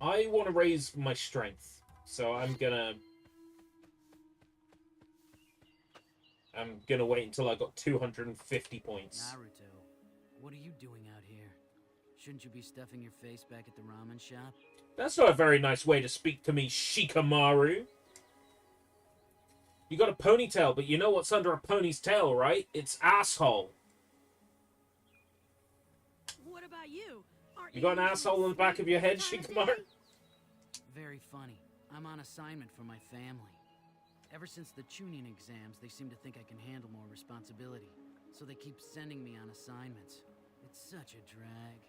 A: I want to raise my strength, so I'm gonna wait until I got 250 points.
M: Naruto, what are you doing out here? Shouldn't you be stuffing your face back at the ramen shop?
A: That's not a very nice way to speak to me, Shikamaru. You got a ponytail, but you know what's under a pony's tail, right? It's asshole.
D: What about you? Aren't
A: You got an
D: usually
A: asshole in the back of your head,
D: kind of
A: Shikamaru?
D: day?
M: Very funny. I'm on assignment for my family. Ever since the Chunin exams, they seem to think I can handle more responsibility. So they keep sending me on assignments. It's such a drag.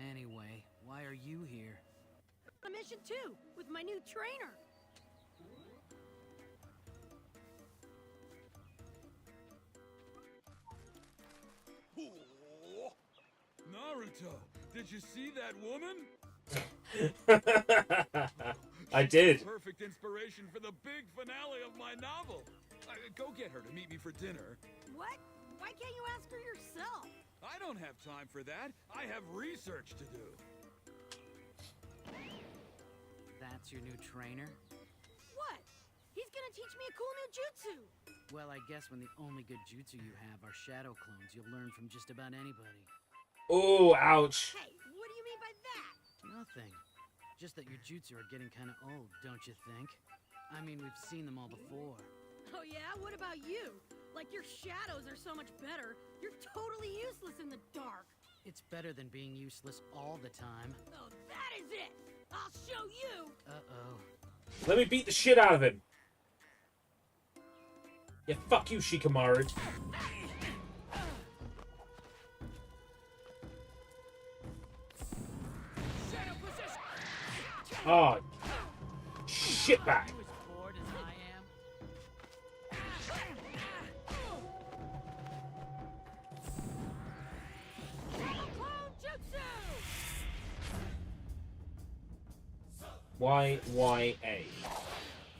M: Anyway, why are you here?
D: On a mission too, with my new trainer.
J: Oh, Naruto, did you see that woman?
A: I did.
J: Perfect inspiration for the big finale of my novel. Go get her to meet me for dinner.
D: What? Why can't you ask her yourself?
J: I don't have time for that. I have research to do.
M: That's your new trainer?
D: What? He's gonna teach me a cool new jutsu.
M: Well, I guess when the only good jutsu you have are shadow clones, you'll learn from just about anybody.
A: Oh, ouch.
D: Hey, what do you mean by that?
M: Nothing. Just that your jutsu are getting kind of old, don't you think? I mean, we've seen them all before.
D: Oh yeah? What about you? Like your shadows are so much better. You're totally useless in the dark.
M: It's better than being useless all the time.
D: Oh, that is it! I'll show you!
M: Uh-oh.
A: Let me beat the shit out of him. Yeah, fuck you, Shikamaru. Oh, shitbag.
M: You as bored as I am?
D: Clone jutsu!
A: YYA.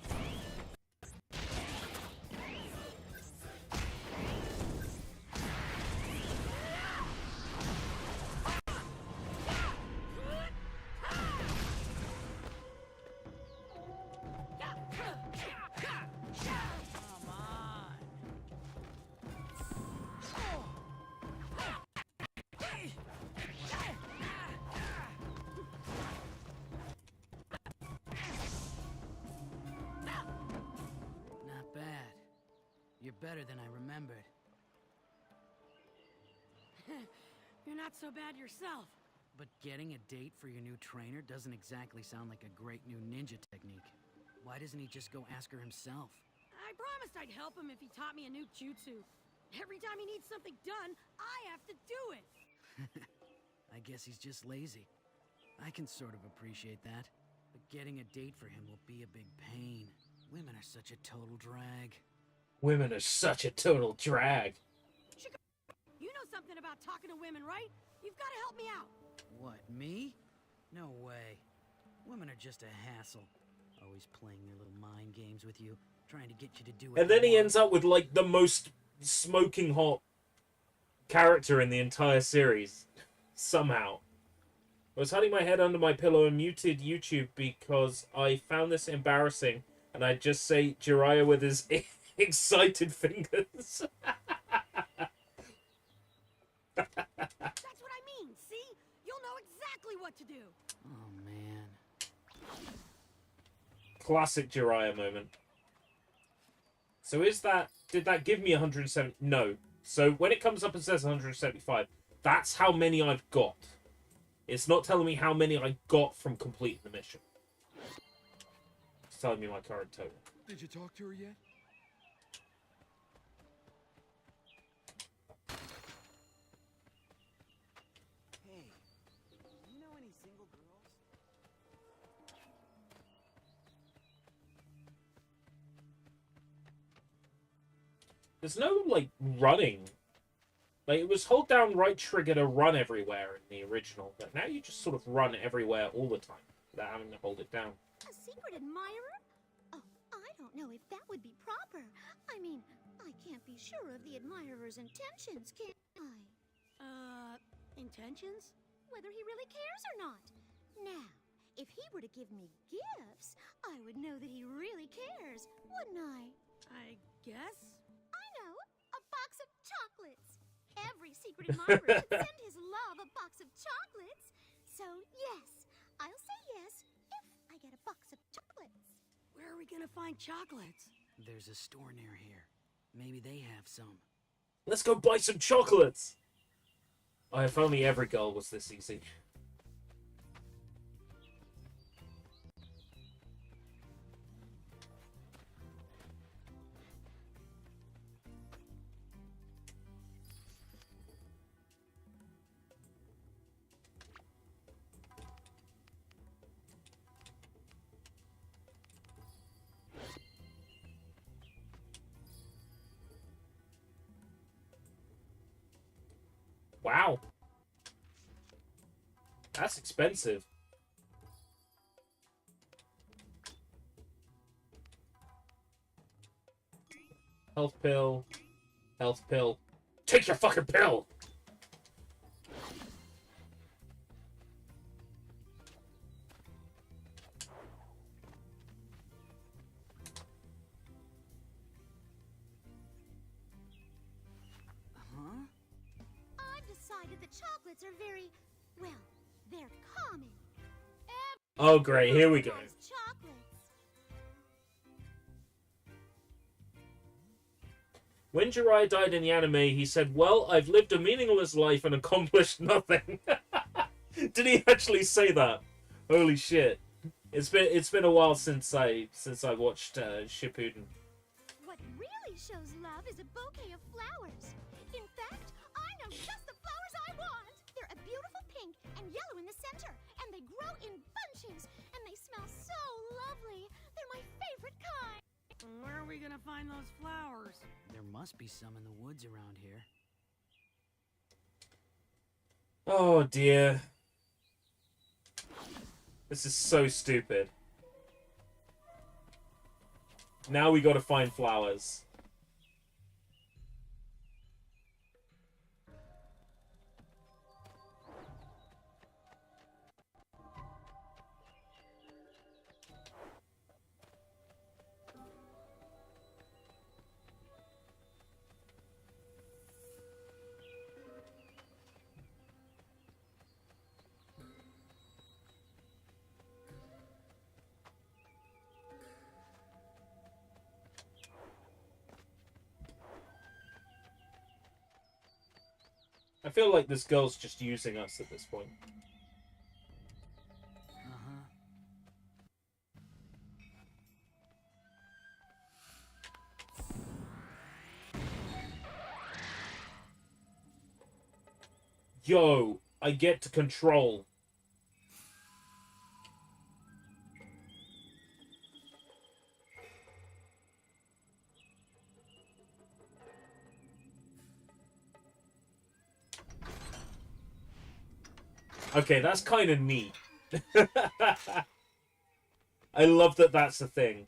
M: Come on. Not bad. You're better than I remembered.
D: You're not so bad yourself.
M: But getting a date for your new trainer doesn't exactly sound like a great new ninja technique. Why doesn't he just go ask her himself?
D: I promised I'd help him if he taught me a new jutsu. Every time he needs something done, I have to do it.
M: I guess he's just lazy. I can sort of appreciate that. But getting a date for him will be a big pain. Women are such a total drag.
A: Women are such a total drag.
D: You know something about talking to women, right? You've got to help me out.
M: What, me? No way. Women are just a hassle. Always playing their little mind games with you, trying to get you to do it.
A: And then he ends up with, like, the most smoking hot character in the entire series. Somehow. I was hiding my head under my pillow and muted YouTube because I found this embarrassing, and I'd just say Jiraiya with his excited fingers.
D: That's what I mean, see? You'll know exactly what to do.
M: Oh, man.
A: Classic Jiraiya moment. So is that... Did that give me 170? No. So when it comes up and says 175, that's how many I've got. It's not telling me how many I got from completing the mission. It's telling me my current total.
J: Did you talk to her yet?
B: Hey, you know any single girls?
A: There's no, like, running. Like, it was hold down right trigger to run everywhere in the original, but now you just sort of run everywhere all the time without having to hold it down.
F: A secret admirer? Oh, I don't know if that would be proper. I mean, I can't be sure of the admirer's intentions, can I?
D: Intentions?
F: Whether he really cares or not. Now, if he were to give me gifts, I would know that he really cares, wouldn't I?
D: I guess?
F: I know! A box of chocolates! Every secret admirer should send his love a box of chocolates. So, yes, I'll say yes if I get a box of chocolates.
D: Where are we gonna find chocolates?
M: There's a store near here. Maybe they have some.
A: Let's go buy some chocolates! Oh, if only every goal was this easy. Wow. That's expensive. Health pill. Health pill. Take your fucking pill!
M: Huh?
F: I've decided that chocolates are very, well, they're common.
A: Oh, great. Here we go.
F: Everyone likes chocolates.
A: When Jiraiya died in the anime, he said, "Well, I've lived a meaningless life and accomplished nothing." Did he actually say that? Holy shit! It's been a while since I watched Shippuden.
F: What really shows love is a bouquet of flowers. In fact, I know just the flowers I want. They're a beautiful pink and yellow in the center, and they grow in bunches, and they smell so lovely. They're my favorite kind.
D: Where are we gonna find those flowers?
M: There must be some in the woods around here.
A: Oh dear. This is so stupid. Now we gotta find flowers. I feel like this girl's just using us at this point.
M: Uh-huh.
A: Yo, I get to control. Okay, that's kind of neat. I love that that's a thing.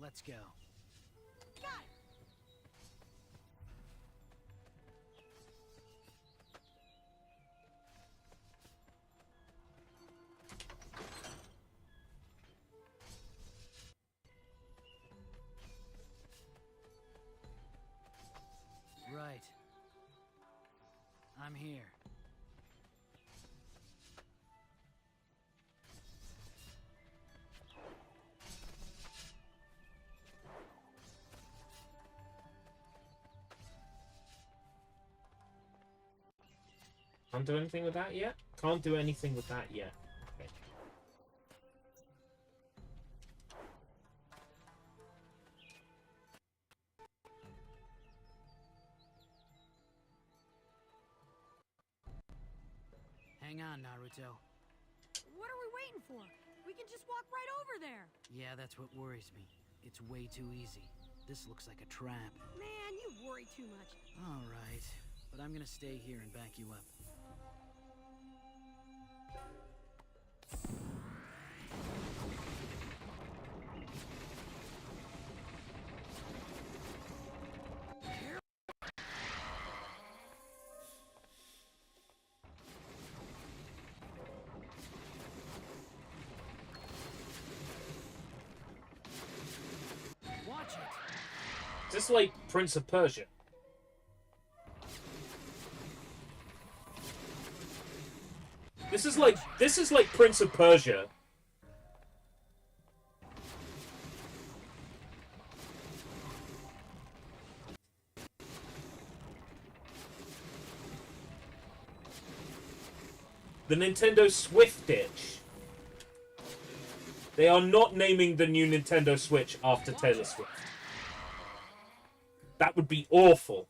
M: Let's go.
F: Got it.
M: Right. I'm here.
A: Can't do anything with that yet? Can't do anything with that yet. Okay.
M: Hang on, Naruto.
D: What are we waiting for? We can just walk right over there.
M: Yeah, that's what worries me. It's way too easy. This looks like a trap.
D: Man, you worry too much.
M: All right, but I'm gonna stay here and back you up. Watch it.
A: Is this like Prince of Persia? This is like Prince of Persia. The Nintendo Swift-ish. They are not naming the new Nintendo Switch after Taylor Swift. That would be awful.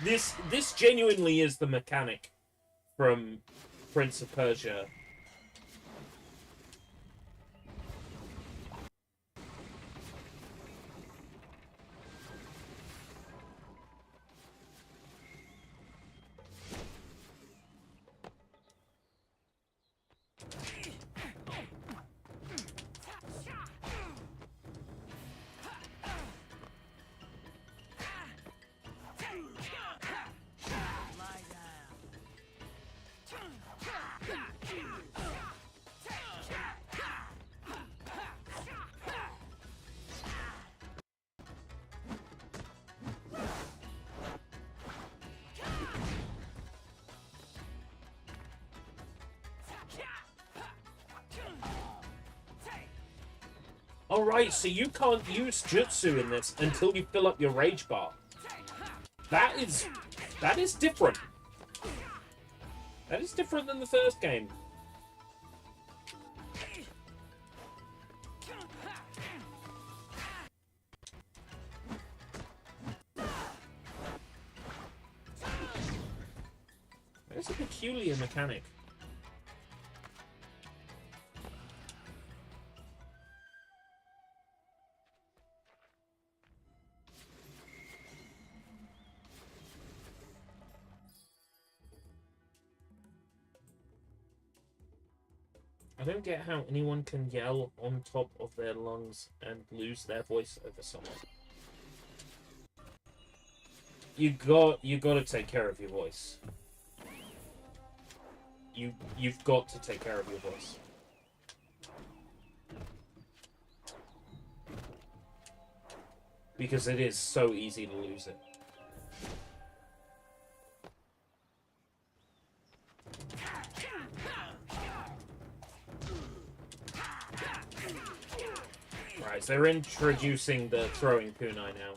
A: This genuinely is the mechanic from Prince of Persia. Alright, so you can't use jutsu in this until you fill up your rage bar. That is different. That is different than the first game. It's a peculiar mechanic. I don't get how anyone can yell on top of their lungs and lose their voice over someone. You got to take care of your voice. You've got to take care of your voice. Because it is so easy to lose it. Right, so they're introducing the throwing kunai now.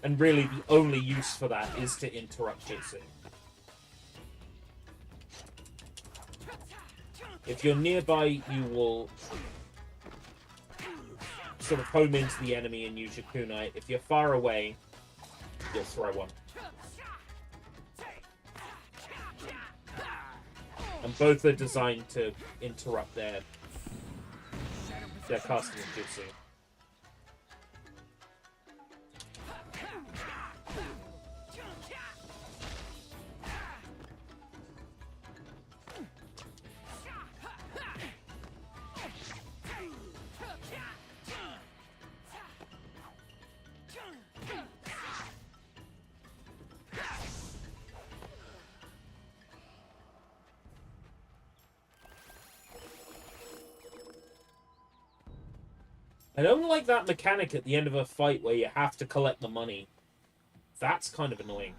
A: And really the only use for that is to interrupt jutsu. If you're nearby, you will sort of home into the enemy and use your kunai. If you're far away, you'll throw one. And both are designed to interrupt their casting of jutsu. I don't like that mechanic at the end of a fight where you have to collect the money. That's kind of annoying.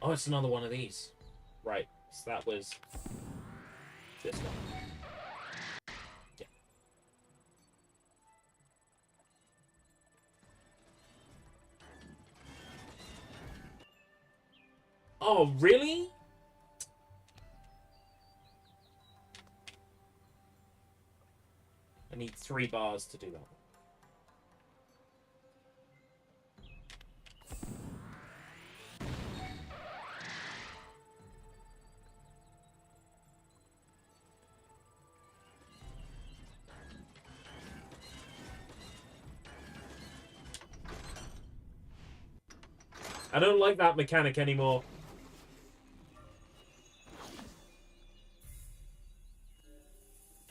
A: Oh, it's another one of these. Right, so that was this one. Yeah. Oh, really? I need 3 bars to do that. I don't like that mechanic anymore.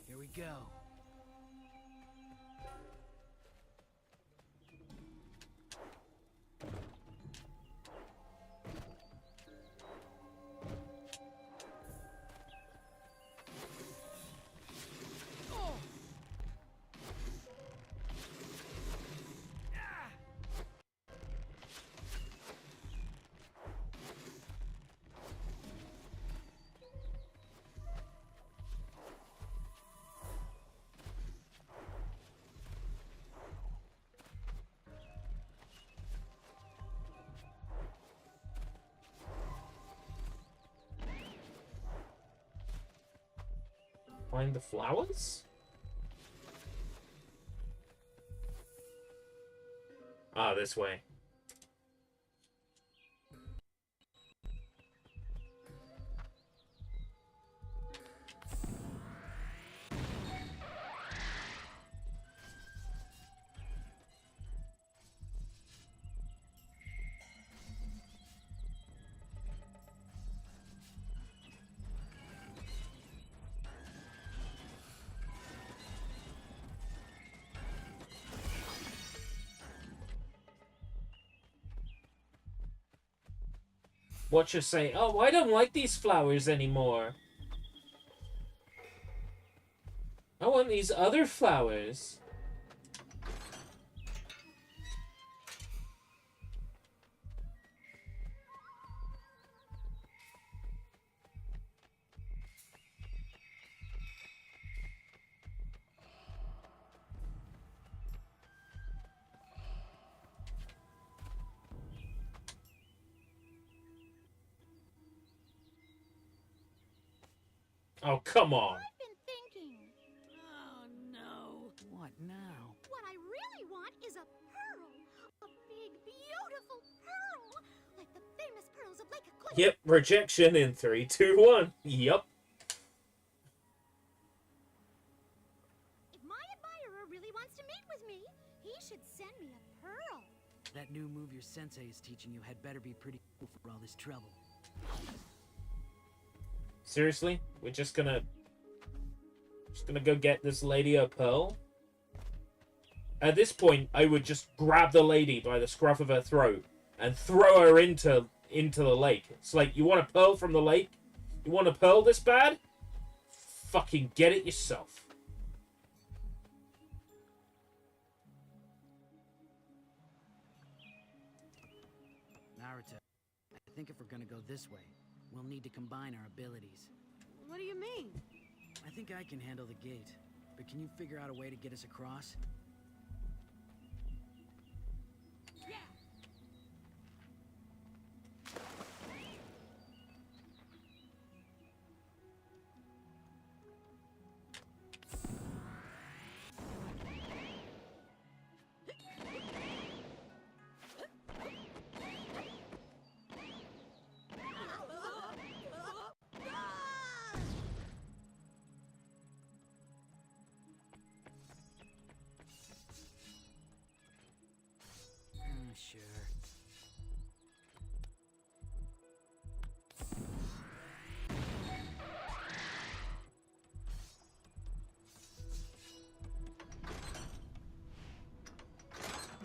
M: Here we go.
A: Find the flowers? Ah, this way. Watcher say, oh, I don't like these flowers anymore. I want these other flowers. Oh, come on.
F: I've been thinking.
D: Oh, no.
M: What now?
F: What I really want is a pearl. A big, beautiful pearl. Like the famous pearls of Lake Aquila.
A: Yep, rejection in 3, 2, 1. Yup.
F: If my admirer really wants to meet with me, he should send me a pearl.
M: That new move your sensei is teaching you had better be pretty cool for all this trouble.
A: Seriously? We're just gonna go get this lady a pearl? At this point, I would just grab the lady by the scruff of her throat and throw her into the lake. It's like, you want a pearl from the lake? You want a pearl this bad? Fucking get it yourself.
M: Naruto, I think if we're gonna go this way, we'll need to combine our abilities.
D: What do you mean?
M: I think I can handle the gate, but can you figure out a way to get us across?
D: Yeah.
M: Sure.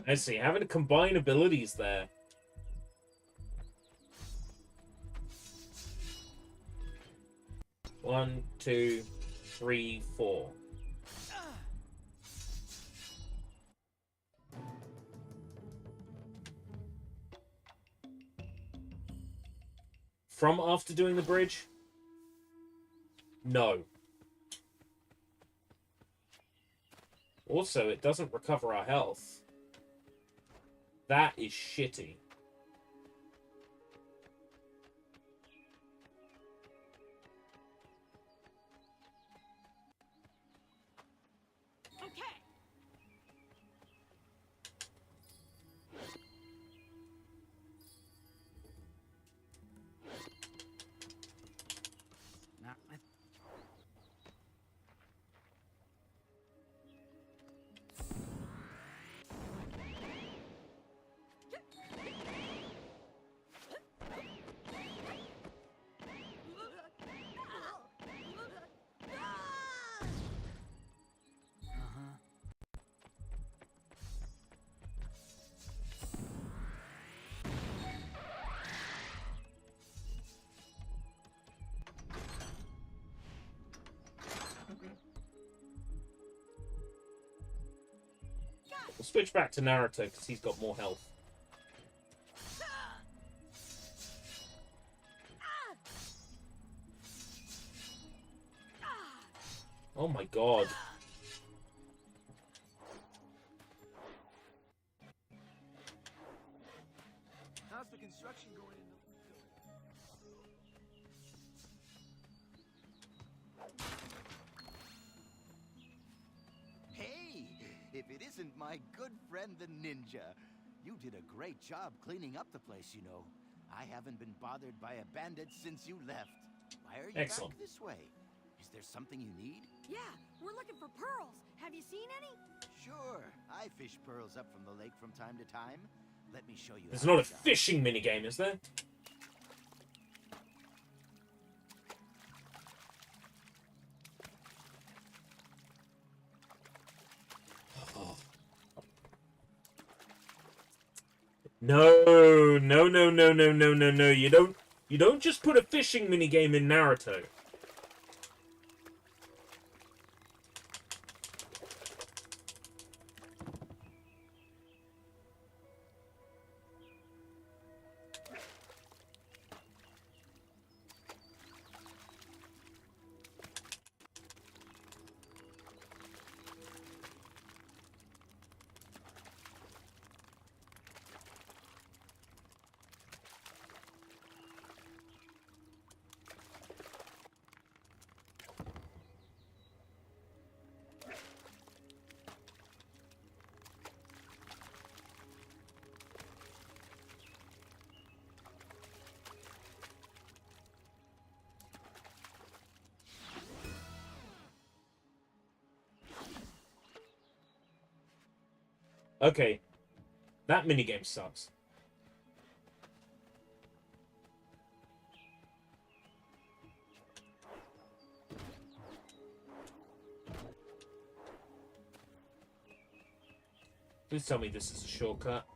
A: I see, having to combine abilities there. One, 2, 3, 4. From after doing the bridge? No. Also, it doesn't recover our health. That is shitty. We'll switch back to Naruto because he's got more health. Oh my god.
C: How's the construction going in
B: Hey, if it isn't my good friend the ninja. You did a great job cleaning up the place, you know. I haven't been bothered by a bandit since you left. Why are you
A: Excellent.
B: back this way? Is there something you need?
D: Yeah, we're looking for pearls. Have you seen any?
B: Sure, I fish pearls up from the lake from time to time. Let me show you.
A: There's
B: how
A: not a
B: it's done.
A: fishing minigame, is there? No, no, no, no, no, no, no, no. You don't just put a fishing minigame in Naruto. Okay, that minigame sucks. Please tell me this is a shortcut.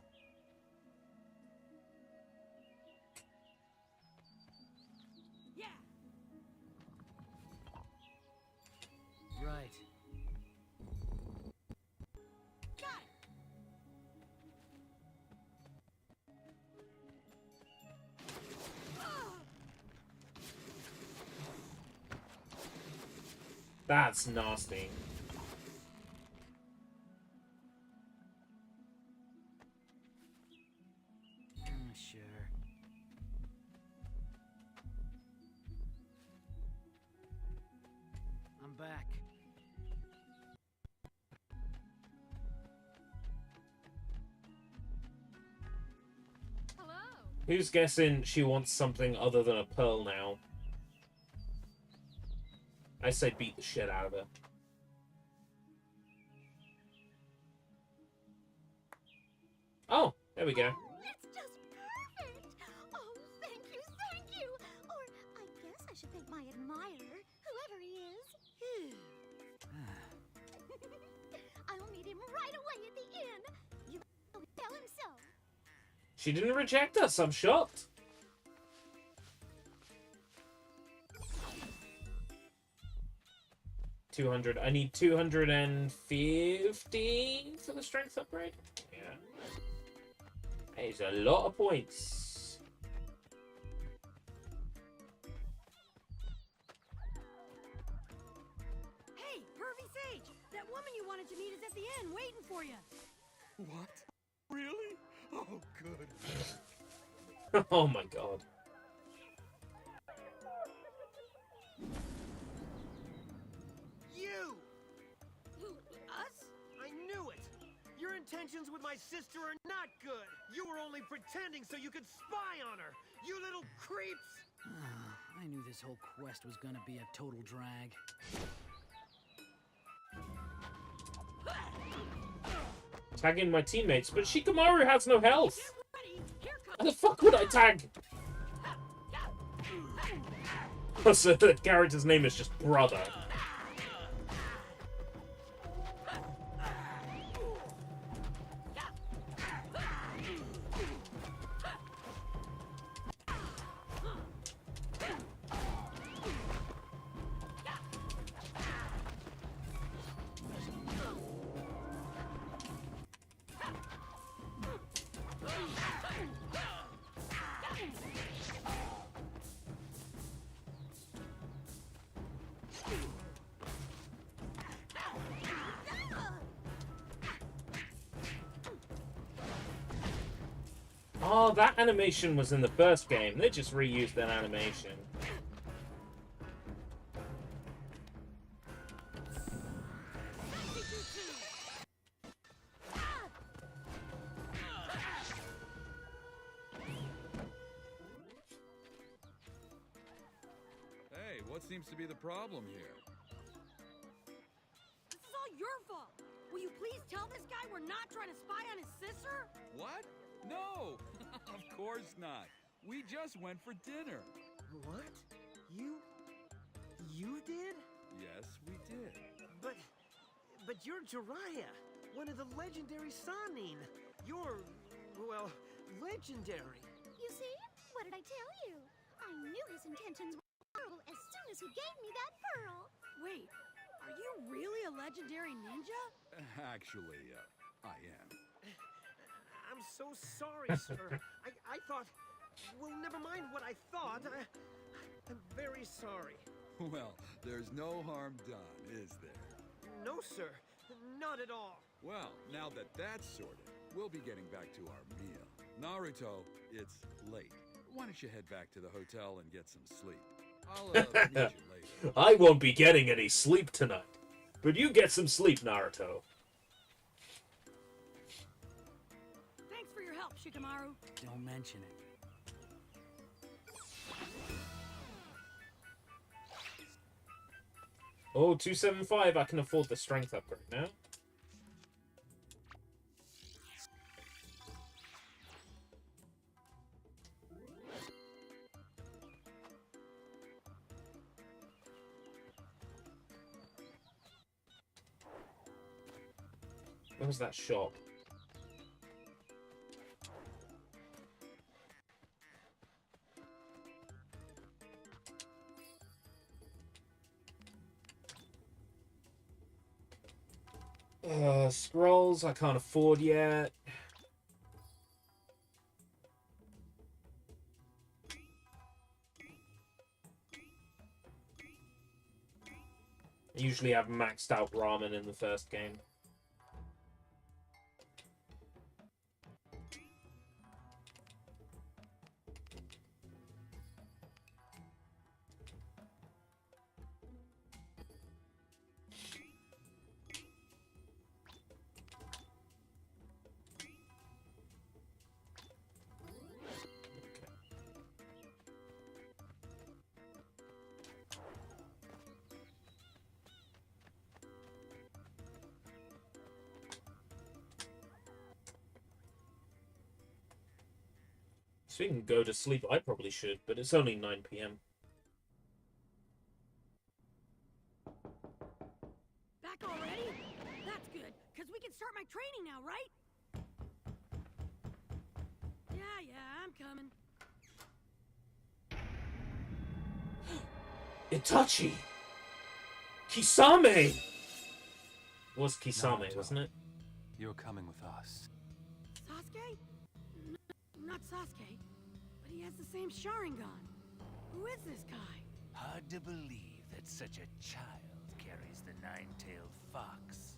D: Yeah.
M: Right.
D: Got it.
A: That's nasty.
M: Sure. I'm back.
F: Hello.
A: Who's guessing she wants something other than a pearl now? I say beat the shit out of her. Oh, there we go.
F: It's just perfect. Oh, thank you, thank you. Or I guess I should thank my admirer, whoever he is. I'll meet him right away at the inn. You tell him so.
A: She didn't reject us, I'm shocked. $200. I need 250 for the strength upgrade. Yeah. That is a lot of points.
D: Hey, Pervy Sage! That woman you wanted to meet is at the inn waiting for you.
C: What? Really? Oh, good.
A: Oh my god.
I: You!
D: Who, us?
I: I knew it! Your intentions with my sister are not good! You were only pretending so you could spy on her! You little creeps!
M: I knew this whole quest was gonna be a total drag.
A: Tagging my teammates, but Shikamaru has no health.
D: Get ready. Here
A: How
D: comes.
A: the fuck would I tag? Oh, so the character's name is just Brother. Oh, that animation was in the first game. They just reused that animation.
J: Hey, what seems to be the problem here?
D: This is all your fault. Will you please tell this guy we're not trying to spy on his sister?
J: What? No! Of course not. We just went for dinner.
I: What? You did?
J: Yes, we did.
I: But you're Jiraiya, one of the legendary Sannin. You're, well, legendary.
F: You see? What did I tell you? I knew his intentions were horrible as soon as he gave me that pearl.
D: Wait, are you really a legendary ninja?
J: Actually, I am.
I: I'm so sorry, sir. I thought... Well, never mind what I thought. I'm very sorry.
J: Well, there's no harm done, is there?
I: No, sir. Not at all.
J: Well, now that that's sorted, we'll be getting back to our meal. Naruto, it's late. Why don't you head back to the hotel and get some sleep? I'll meet you later.
A: I won't be getting any sleep tonight. But you get some sleep, Naruto.
D: Thanks for your help, Shikamaru.
M: Don't mention it.
A: Oh, 275. I can afford the strength upgrade now. Where was that shop? Scrolls I can't afford yet. I usually have maxed out ramen in the first game. So we can go to sleep. I probably should, but it's only 9 p.m.
D: Back already? That's good, because we can start my training now, right? Yeah, I'm coming.
A: Itachi! Kisame! It was Kisame,
N: Naruto,
A: wasn't it?
N: You're coming with us.
D: Sasuke? Not Sasuke, but he has the same Sharingan. Who is this guy?
H: Hard to believe that such a child carries the nine-tailed fox.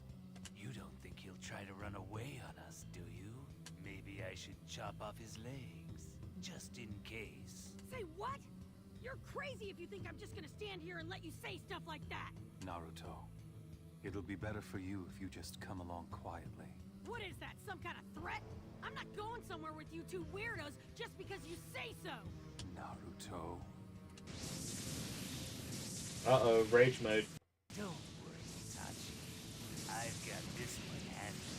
H: You don't think he'll try to run away on us, do you? Maybe I should chop off his legs, just in case.
D: Say what? You're crazy if you think I'm just gonna stand here and let you say stuff like that.
N: Naruto, it'll be better for you if you just come along quietly.
D: What is that, some kind of threat? I'm not going somewhere with you two weirdos just because you say so.
N: Naruto.
A: Uh-oh, rage mode.
H: Don't worry, Itachi. I've got this one handled.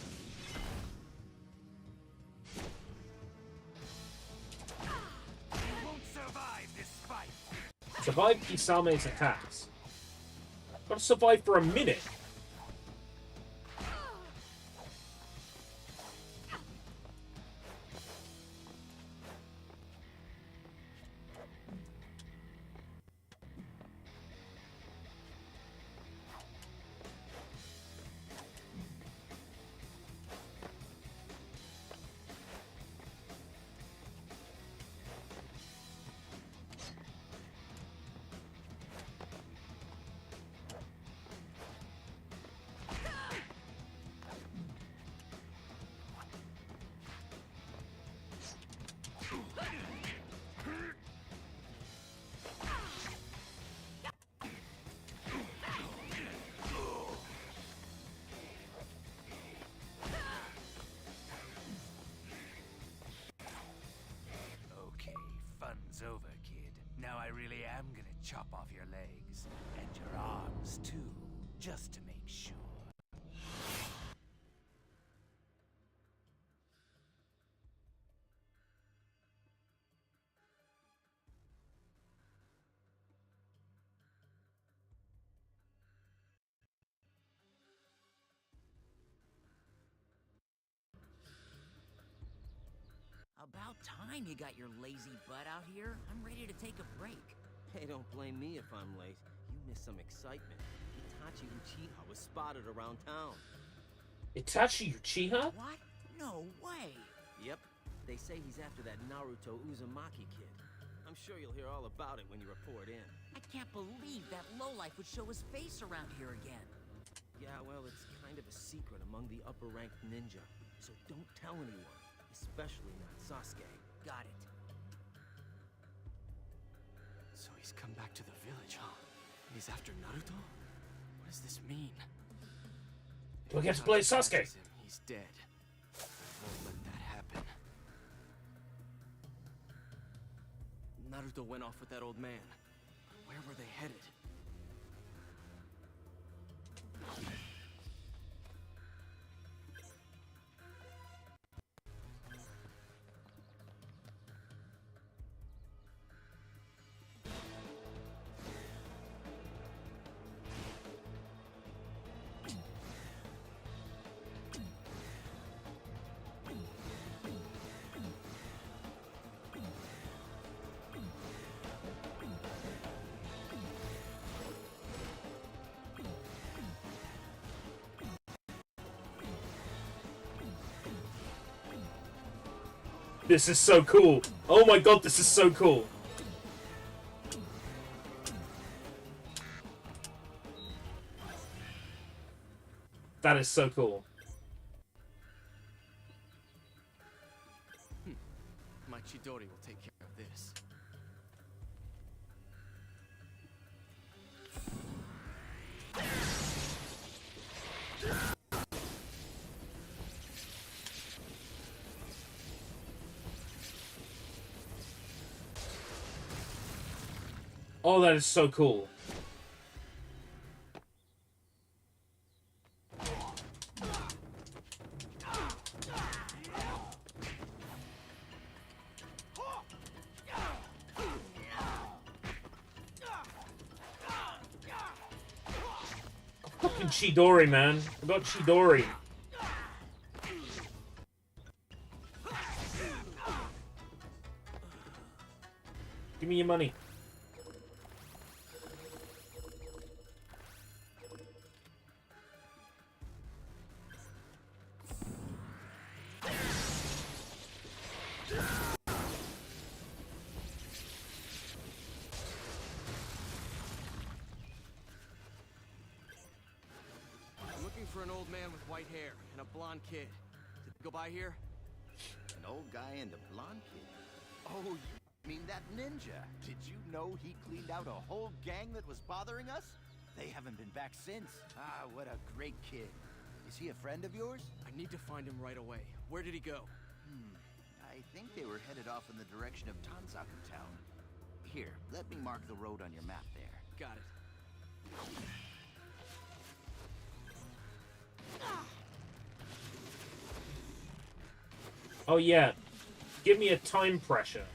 H: You won't survive this fight.
A: Survive Kisame's attacks. Gotta survive for a minute.
H: just to make sure.
O: About time you got your lazy butt out here. I'm ready to take a break.
I: Hey, don't blame me if I'm late. You missed some excitement. Itachi Uchiha was spotted around town.
A: Itachi Uchiha?
O: What? No way!
I: Yep, they say he's after that Naruto Uzumaki kid. I'm sure you'll hear all about it when you report in.
O: I can't believe that lowlife would show his face around here again.
I: Yeah, well, it's kind of a secret among the upper-ranked ninja, so don't tell anyone, especially not Sasuke.
O: Got it.
G: So he's come back to the village, huh? He's after Naruto? What does this mean?
A: Do I get to play Sasuke?
G: Him, he's dead. I won't let that happen.
I: Naruto went off with that old man.
G: Where were they headed?
A: This is so cool. Oh my god, this is so cool. That is so cool.
G: My Chidori will take care of this.
A: Oh, that is so cool. Fucking Chidori, man. I got Chidori. Give me your money.
G: I'm looking for an old man with white hair and a blonde kid. Did they go by here?
B: An old guy and a blonde kid? Oh, you mean that ninja? Did you know he cleaned out a whole gang that was bothering us? They haven't been back since. Ah, what a great kid. Is he a friend of yours?
G: I need to find him right away. Where did he go?
B: I think they were headed off in the direction of Tanzaku Town. Here, let me mark the road on your map there.
G: Got it.
A: Oh yeah. Give me a time pressure.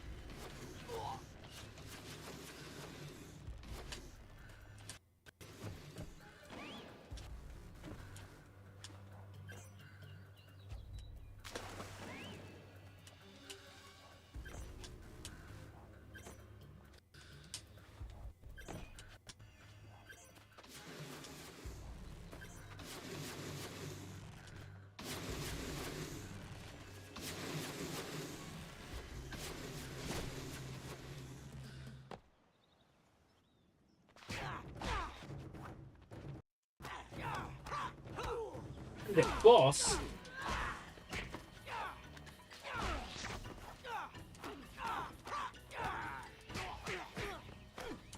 A: The boss?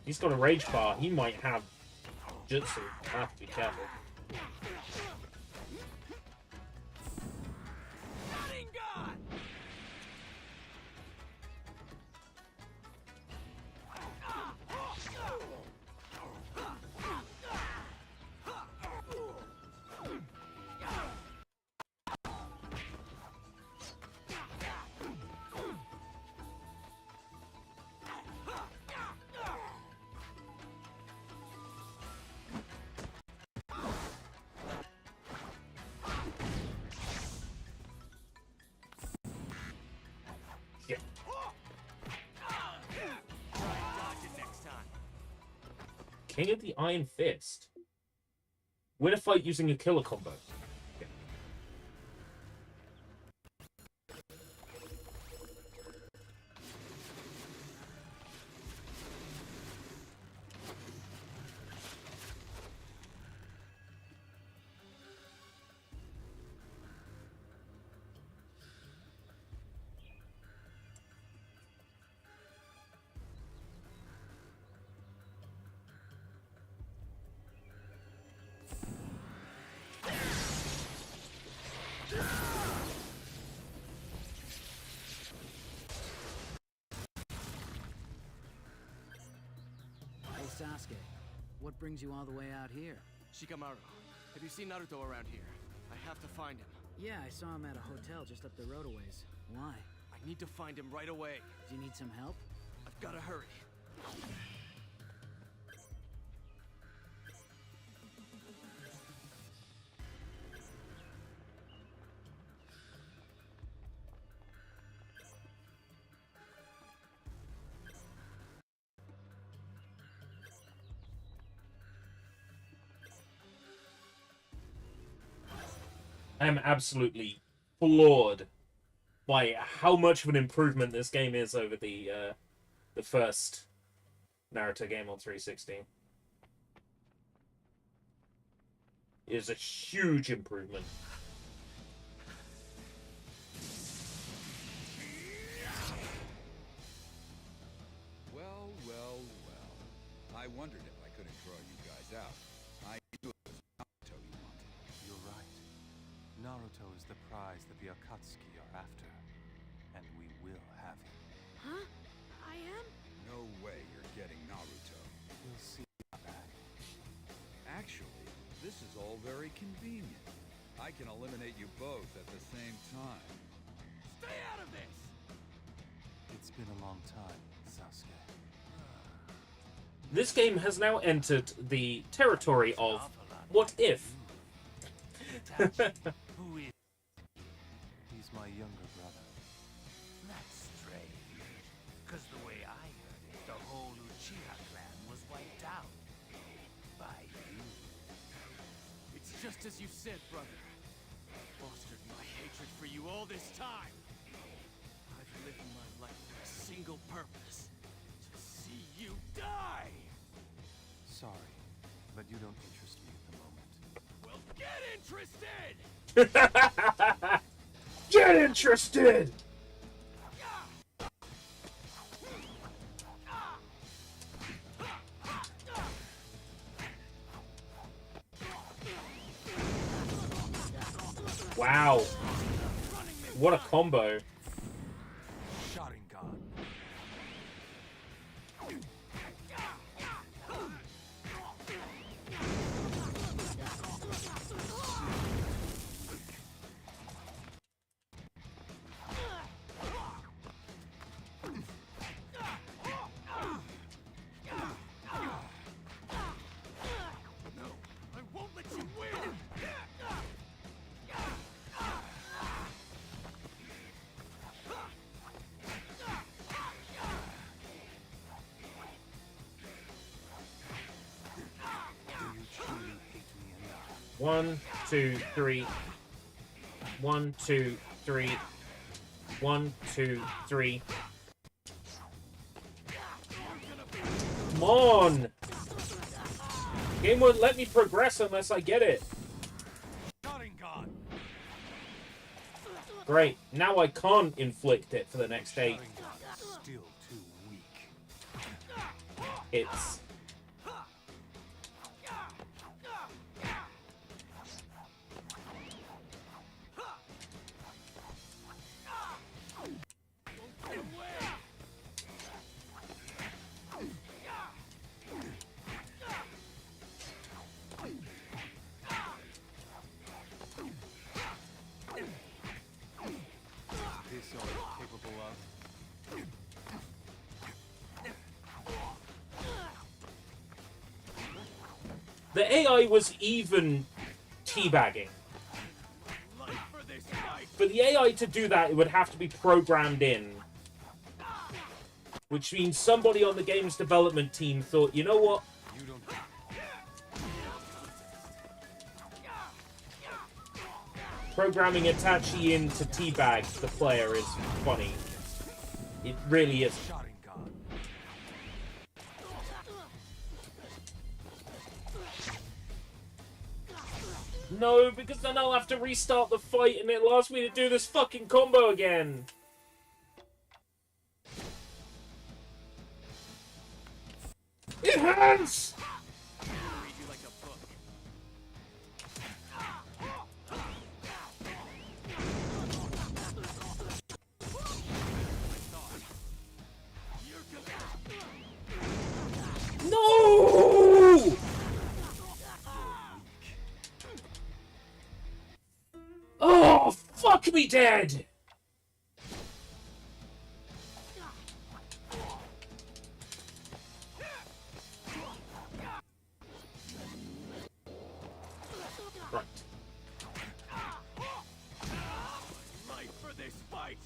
A: He's got a rage bar. He might have jutsu. I have to be careful. King of the Iron Fist. Win a fight using a killer combo.
M: Hey Sasuke, what brings you all the way out here?
G: Shikamaru, have you seen Naruto around here? I have to find him.
M: Yeah, I saw him at a hotel just up the road a ways. Why?
G: I need to find him right away.
M: Do you need some help?
G: I've gotta hurry.
A: I am absolutely floored by how much of an improvement this game is over the first Naruto game on 360. It is a huge improvement.
J: Well, well, well. I wondered if I couldn't draw you guys out. I knew it was Naruto you wanted.
N: You're right. Naruto is the prize that the Akatsuki are after. And we will have him.
D: Huh? I am?
J: No way you're getting Naruto.
N: We'll see about that.
J: Actually, this is all very convenient. I can eliminate you both at the same time.
C: Stay out of this!
N: It's been a long time, Sasuke.
A: This game has now entered the territory of what if.
H: Who is?
N: He's my younger brother.
H: That's strange. Because the way I heard it, the whole Uchiha clan was wiped out. By you.
G: It's just as you said, brother. I fostered my hatred for you all this time. I've lived my life for a single purpose. To see you die!
N: Sorry, but you don't interest me at the moment.
C: Well, get interested!
A: Get interested! Wow. What a combo.
N: Sharingan.
C: I won't let you win!
N: Do you truly hate me enough?
A: 1, 2, 3. 1, 2, 3. 1, 2, 3. Come on! Game won't let me progress unless I get it.
C: Sharingan!
A: Great. Now I can't inflict it for the next 8.
N: Sharingan's still too weak.
A: It's...
N: Is this all you're capable of?
A: The AI was even teabagging.
C: Life for this fight!
A: For the AI to do that, it would have to be programmed in. Which means somebody on the game's development team thought, you know what?
N: You don't
A: Programming Itachi into teabag the player is funny. It really is. No, because then I'll have to restart the fight and it'll ask me to do this fucking combo again. It hurts! No! Oh, fuck me dead! Right.
C: Life for this fight.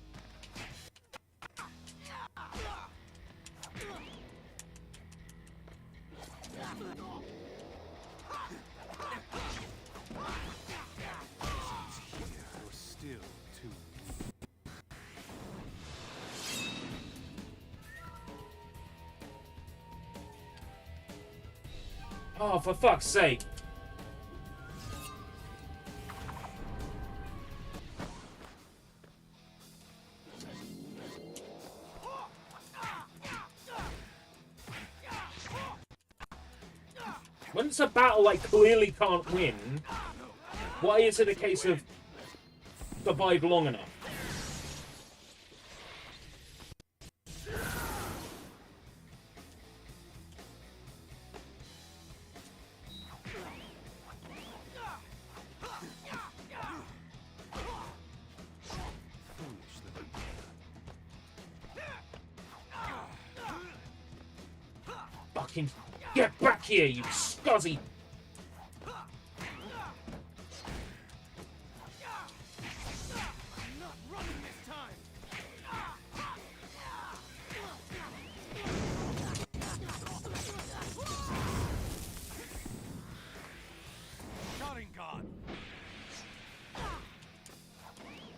N: You're still too weak.
A: Oh, for fuck's sake. When it's a battle I clearly can't win, why is it a case of survive long enough? Fucking get back here, you scuzzy!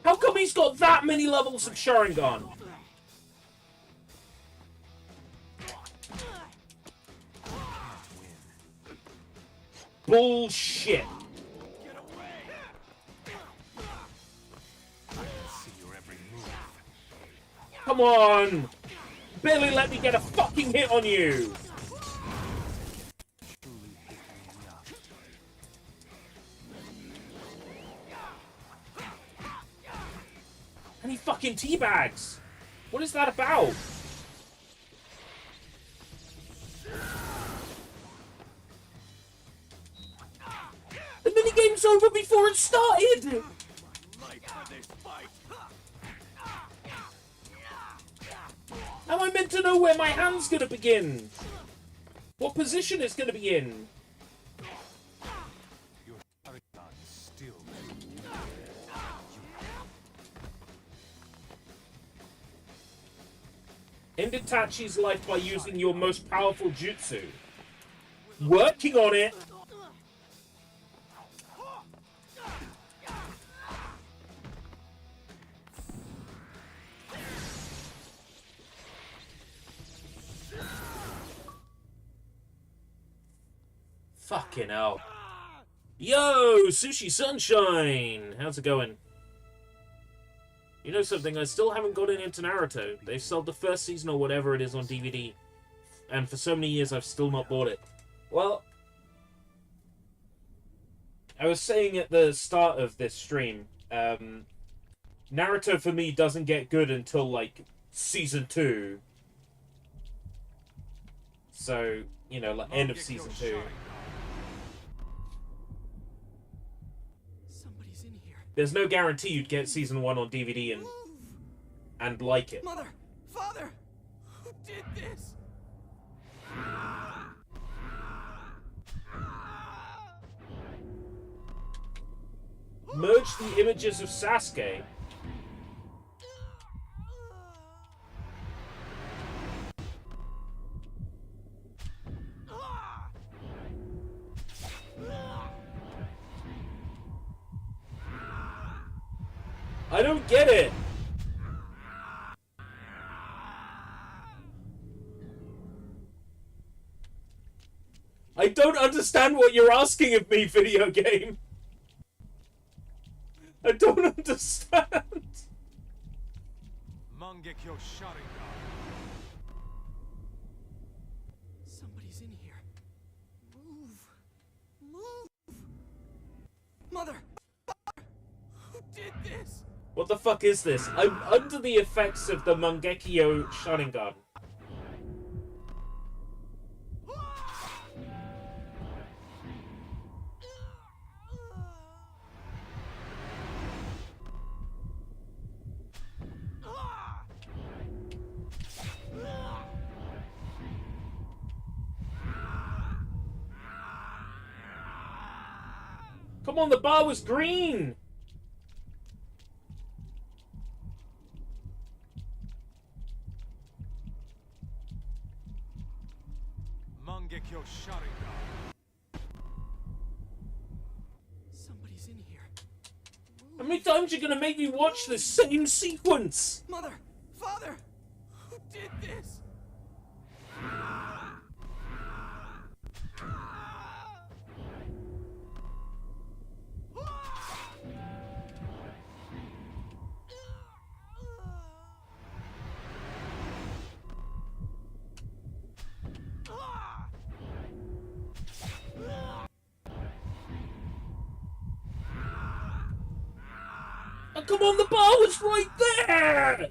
A: How come he's got that many levels of Sharingan? Bullshit. Come on! Barely let me get a fucking hit on you! And he fucking teabags! What is that about? The minigame's over before it started! How am I meant to know where my hand's gonna begin? What position it's gonna be in? End Itachi's life by using your most powerful jutsu. Working on it! Fucking hell. Yo, Sushi Sunshine! How's it going? You know something, I still haven't gotten into Naruto. They've sold the first season or whatever it is on DVD. And for so many years I've still not bought it. Well, I was saying at the start of this stream, Naruto for me doesn't get good until, like, Season 2. So, you know, like, end of Season 2. There's no guarantee you'd get Season 1 on DVD and like it.
C: Mother! Father! Who did this?
A: Merge the images of Sasuke. I don't get it. I don't understand what you're asking of me, video game. I don't understand.
N: Mangekyo Sharingan.
G: Somebody's in here. Move. Move. Mother! Who did this?
A: What the fuck is this? I'm under the effects of the Mangekyo Sharingan. Come on, the bar was green!
N: Mangekyo Sharingan.
G: Somebody's in here.
A: How many times are you gonna make me watch the same sequence?
G: Mother! Father! Who did this?
A: Oh, come on, the bar was right there!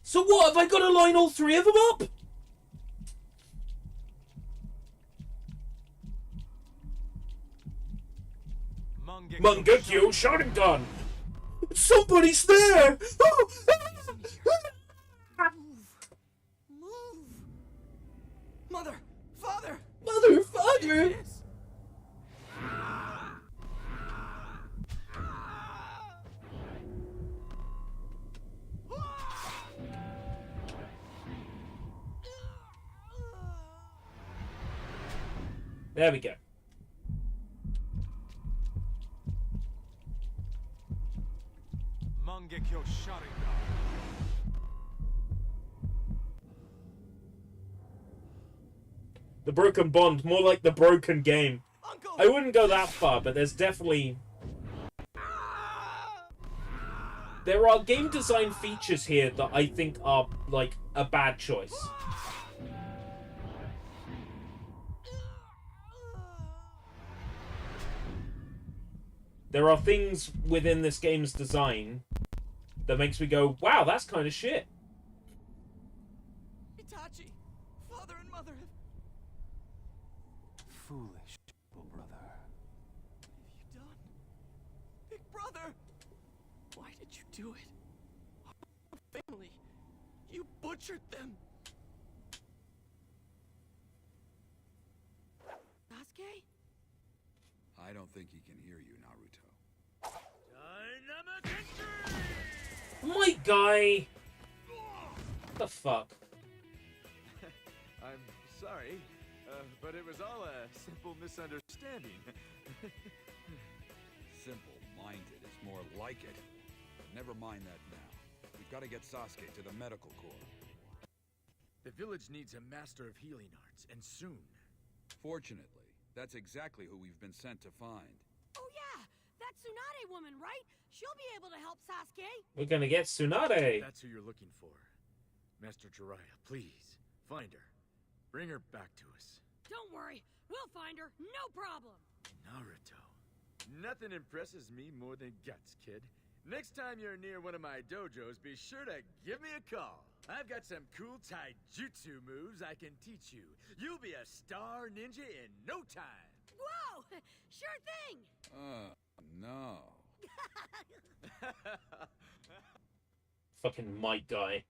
A: So what, have I got to line all three of them up? Mangekyo Sharingan! Somebody's there!
G: Move! Mother! Father!
A: Mother, father! There we go.
N: Mangekyo Sharingan.
A: The broken bond, more like the broken game. I wouldn't go that far, but there's definitely... There are game design features here that I think are, like, a bad choice. There are things within this game's design that makes me go, wow, that's kind of shit.
G: Itachi! Father and mother have...
N: Foolish little brother.
G: What have you done? Big brother! Why did you do it? Our family. You butchered them.
D: Sasuke?
J: I don't think he can hear you, Naruto.
A: My guy! What the fuck?
P: I'm sorry, but it was all a simple misunderstanding.
J: Simple-minded is more like it. But never mind that now. We've got to get Sasuke to the medical corps.
C: The village needs a master of healing arts, and soon.
J: Fortunately, that's exactly who we've been sent to find.
D: Oh yeah, that Tsunade woman, right? She'll be able to help Sasuke.
A: We're gonna get Tsunade.
C: That's who you're looking for. Master Jiraiya, please, find her. Bring her back to us.
D: Don't worry, we'll find her, no problem.
C: Naruto.
P: Nothing impresses me more than guts, kid. Next time you're near one of my dojos, be sure to give me a call. I've got some cool taijutsu moves I can teach you. You'll be a star ninja in no time.
D: Whoa! Sure thing!
J: No.
A: Fucking Mike guy.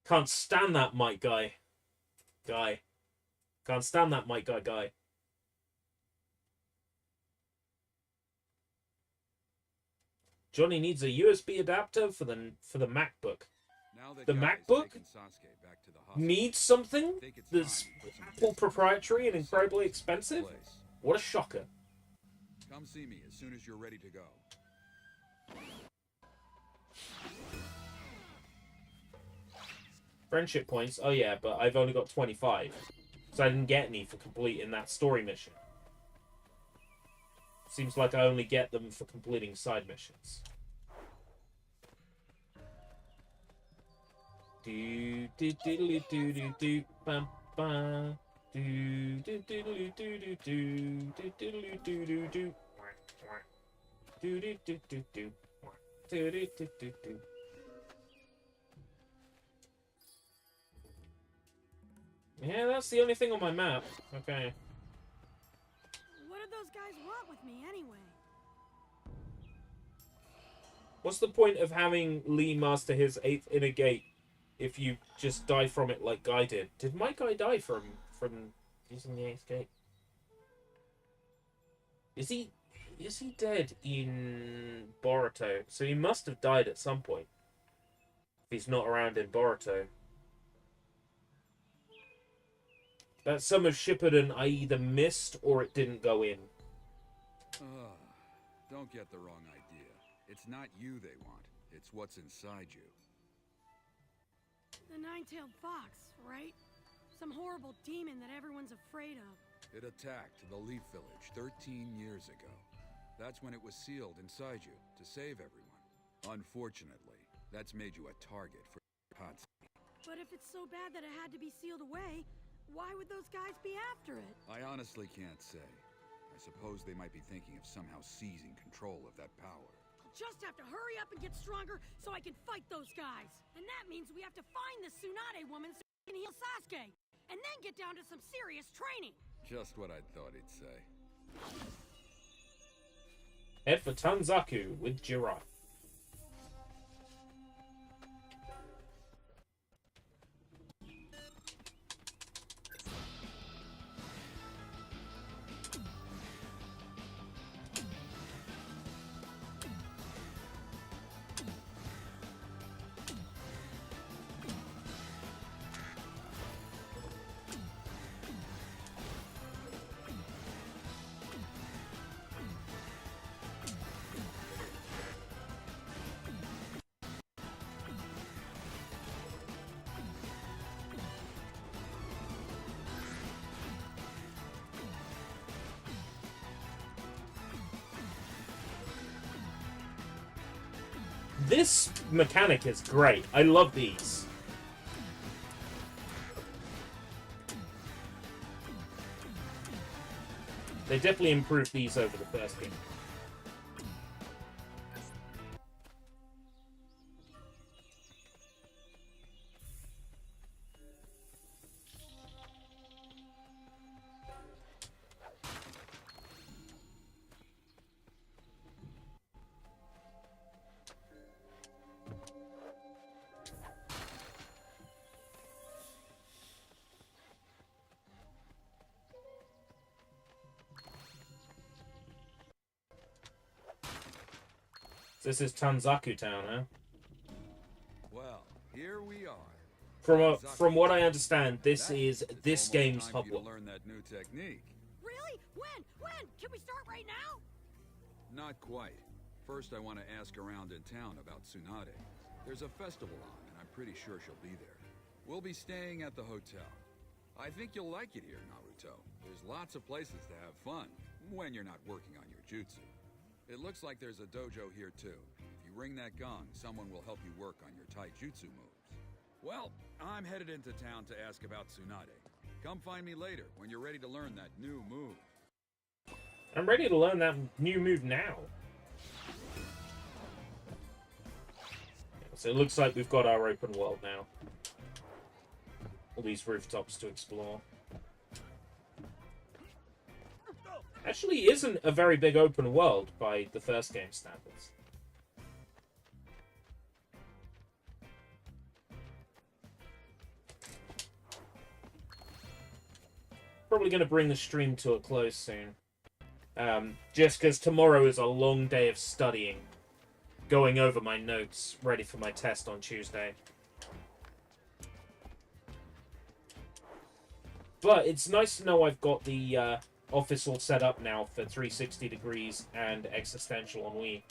A: Can't stand that Mike guy. Can't stand that Mike guy. Johnny needs a USB adapter for the MacBook. The MacBook needs something that's all proprietary and incredibly expensive? What a shocker.
J: Come see me as soon as you're ready to go.
A: Friendship points? Oh yeah, but I've only got 25. So I didn't get any for completing that story mission. Seems like I only get them for completing side missions. Do do do do do do bum bum. Do do do do do do do do do do do do. Do do do do do. Do do do do do. Yeah, that's the only thing on my map. Okay.
D: What do those guys want with me anyway?
A: What's the point of having Lee master his 8th inner gate if you just die from it like Guy did? Did my guy die from using the 8th gate? Is he dead in Boruto? So he must have died at some point. If he's not around in Boruto. That Sum of Shippuden I either missed or it didn't go in.
J: Don't get the wrong idea. It's not you they want. It's what's inside you.
D: The nine-tailed fox, right? Some horrible demon that everyone's afraid of.
J: It attacked the Leaf Village 13 years ago. That's when it was sealed inside you to save everyone. Unfortunately, that's made you a target for Itachi.
D: But if it's so bad that it had to be sealed away, why would those guys be after it?
J: I honestly can't say. I suppose they might be thinking of somehow seizing control of that power.
D: I'll just have to hurry up and get stronger so I can fight those guys. And that means we have to find the Tsunade woman so we can heal Sasuke. And then get down to some serious training.
J: Just what I thought he'd say.
A: Head for Tanzaku with Jiraiya. This mechanic is great. I love these. They definitely improved these over the first game. This is Tanzaku Town, huh?
J: Well, here we are.
A: From what I understand, this is this game's hub.
J: To learn that new technique.
D: Really? When? When? Can we start right now?
J: Not quite. First, I want to ask around in town about Tsunade. There's a festival on, and I'm pretty sure she'll be there. We'll be staying at the hotel. I think you'll like it here, Naruto. There's lots of places to have fun when you're not working on your jutsu. It looks like there's a dojo here too. If you ring that gong, someone will help you work on your taijutsu moves. Well, I'm headed into town to ask about Tsunade. Come find me later when you're ready to learn that new move.
A: I'm ready to learn that new move now. So it looks like we've got our open world now. All these rooftops to explore. Actually isn't a very big open world by the first game standards. Probably going to bring the stream to a close soon. Just because tomorrow is a long day of studying. Going over my notes, ready for my test on Tuesday. But it's nice to know I've got the office all set up now for 360 degrees and existential on Wii.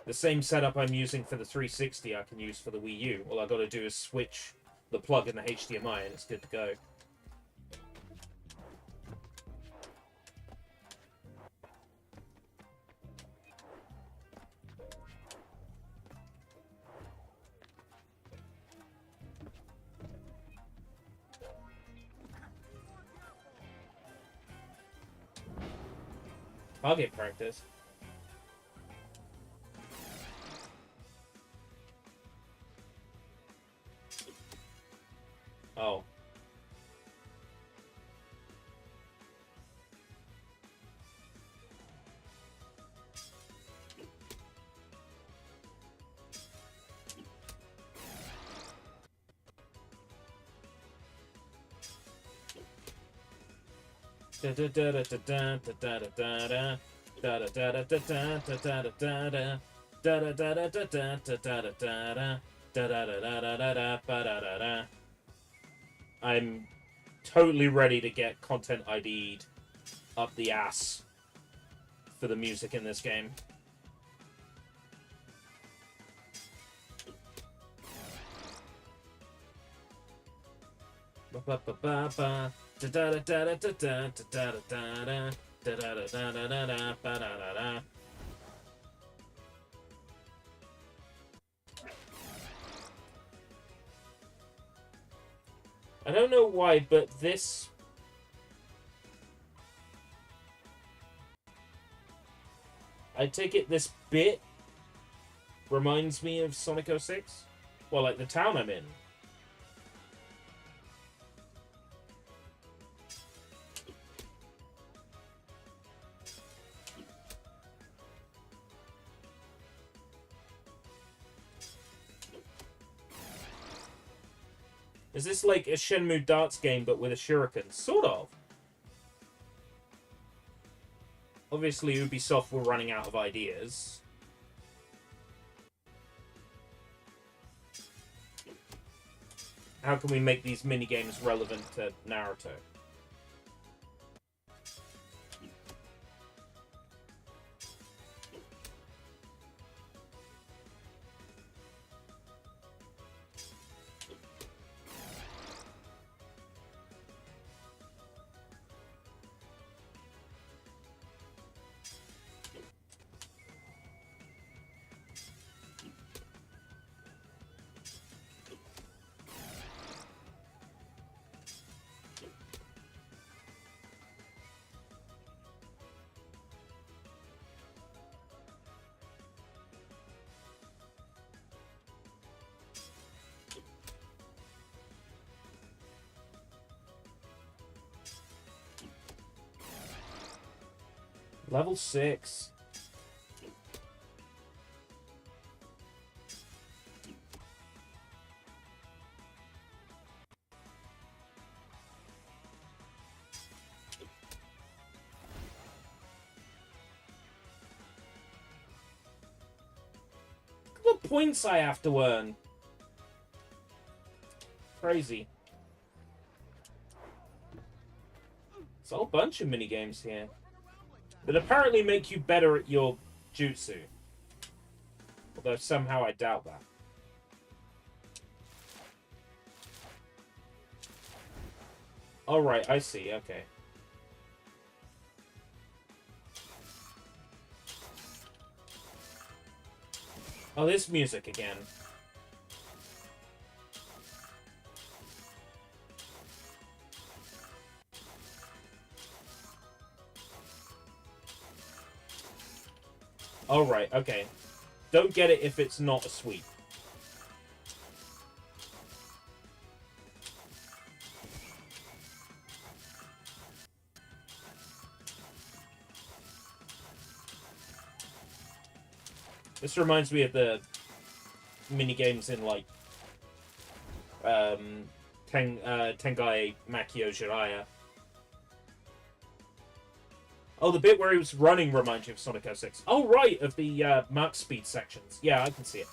A: The same setup I'm using for the 360 I can use for the Wii U. All I got to do is switch the plug and the HDMI and it's good to go. I'll get practice. Oh. I'm totally ready to get content ID'd up the ass for the music in this game. I don't know why, but this... I take it this bit reminds me of Sonic 06? Well, like the town I'm in. Is this like a Shenmue darts game but with a shuriken? Sort of. Obviously, Ubisoft were running out of ideas. How can we make these minigames relevant to Naruto? Level 6. Look at the points I have to earn. Crazy. It's a whole bunch of minigames here that apparently make you better at your jutsu. Although somehow I doubt that. Alright, I see, okay. Oh, this music again. Alright, okay. Don't get it if it's not a sweep. This reminds me of the minigames in, like, Tengai Makio Jiraiya. Oh, the bit where he was running reminds you of Sonic 06. Oh, right, of the Mark Speed sections. Yeah, I can see it.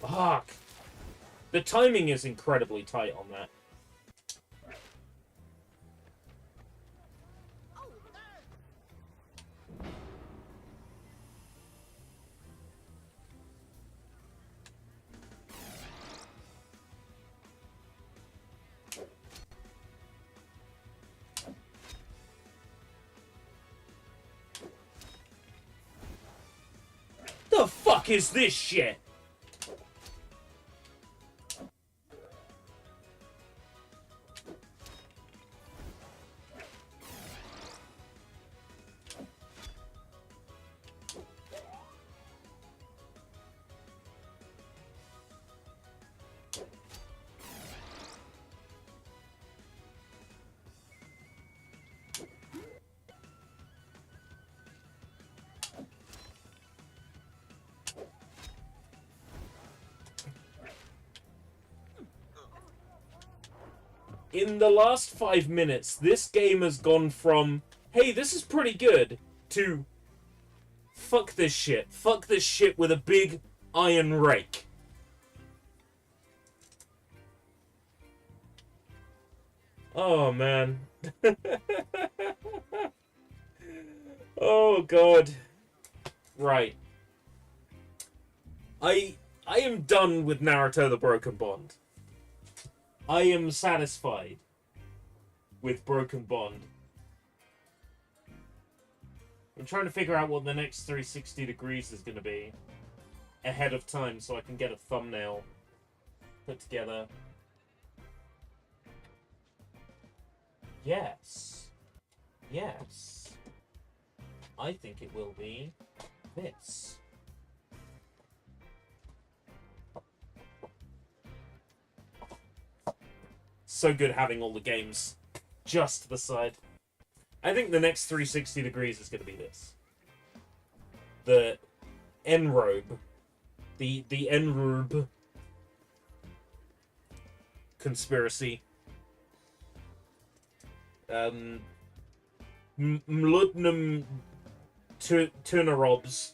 A: Fuck. The timing is incredibly tight on that. The fuck is this shit? In the last 5 minutes, this game has gone from, hey, this is pretty good, to, fuck this shit. Fuck this shit with a big iron rake. Oh, man. Oh, God. Right. I am done with Naruto the Broken Bond. I am satisfied with Broken Bond. I'm trying to figure out what the next 360 degrees is going to be ahead of time so I can get a thumbnail put together. Yes. Yes. I think it will be this. So good having all the games just to the side. I think the next 360 degrees is going to be this. The Enrobe. The Enrobe conspiracy. Mludnum Tunerobs.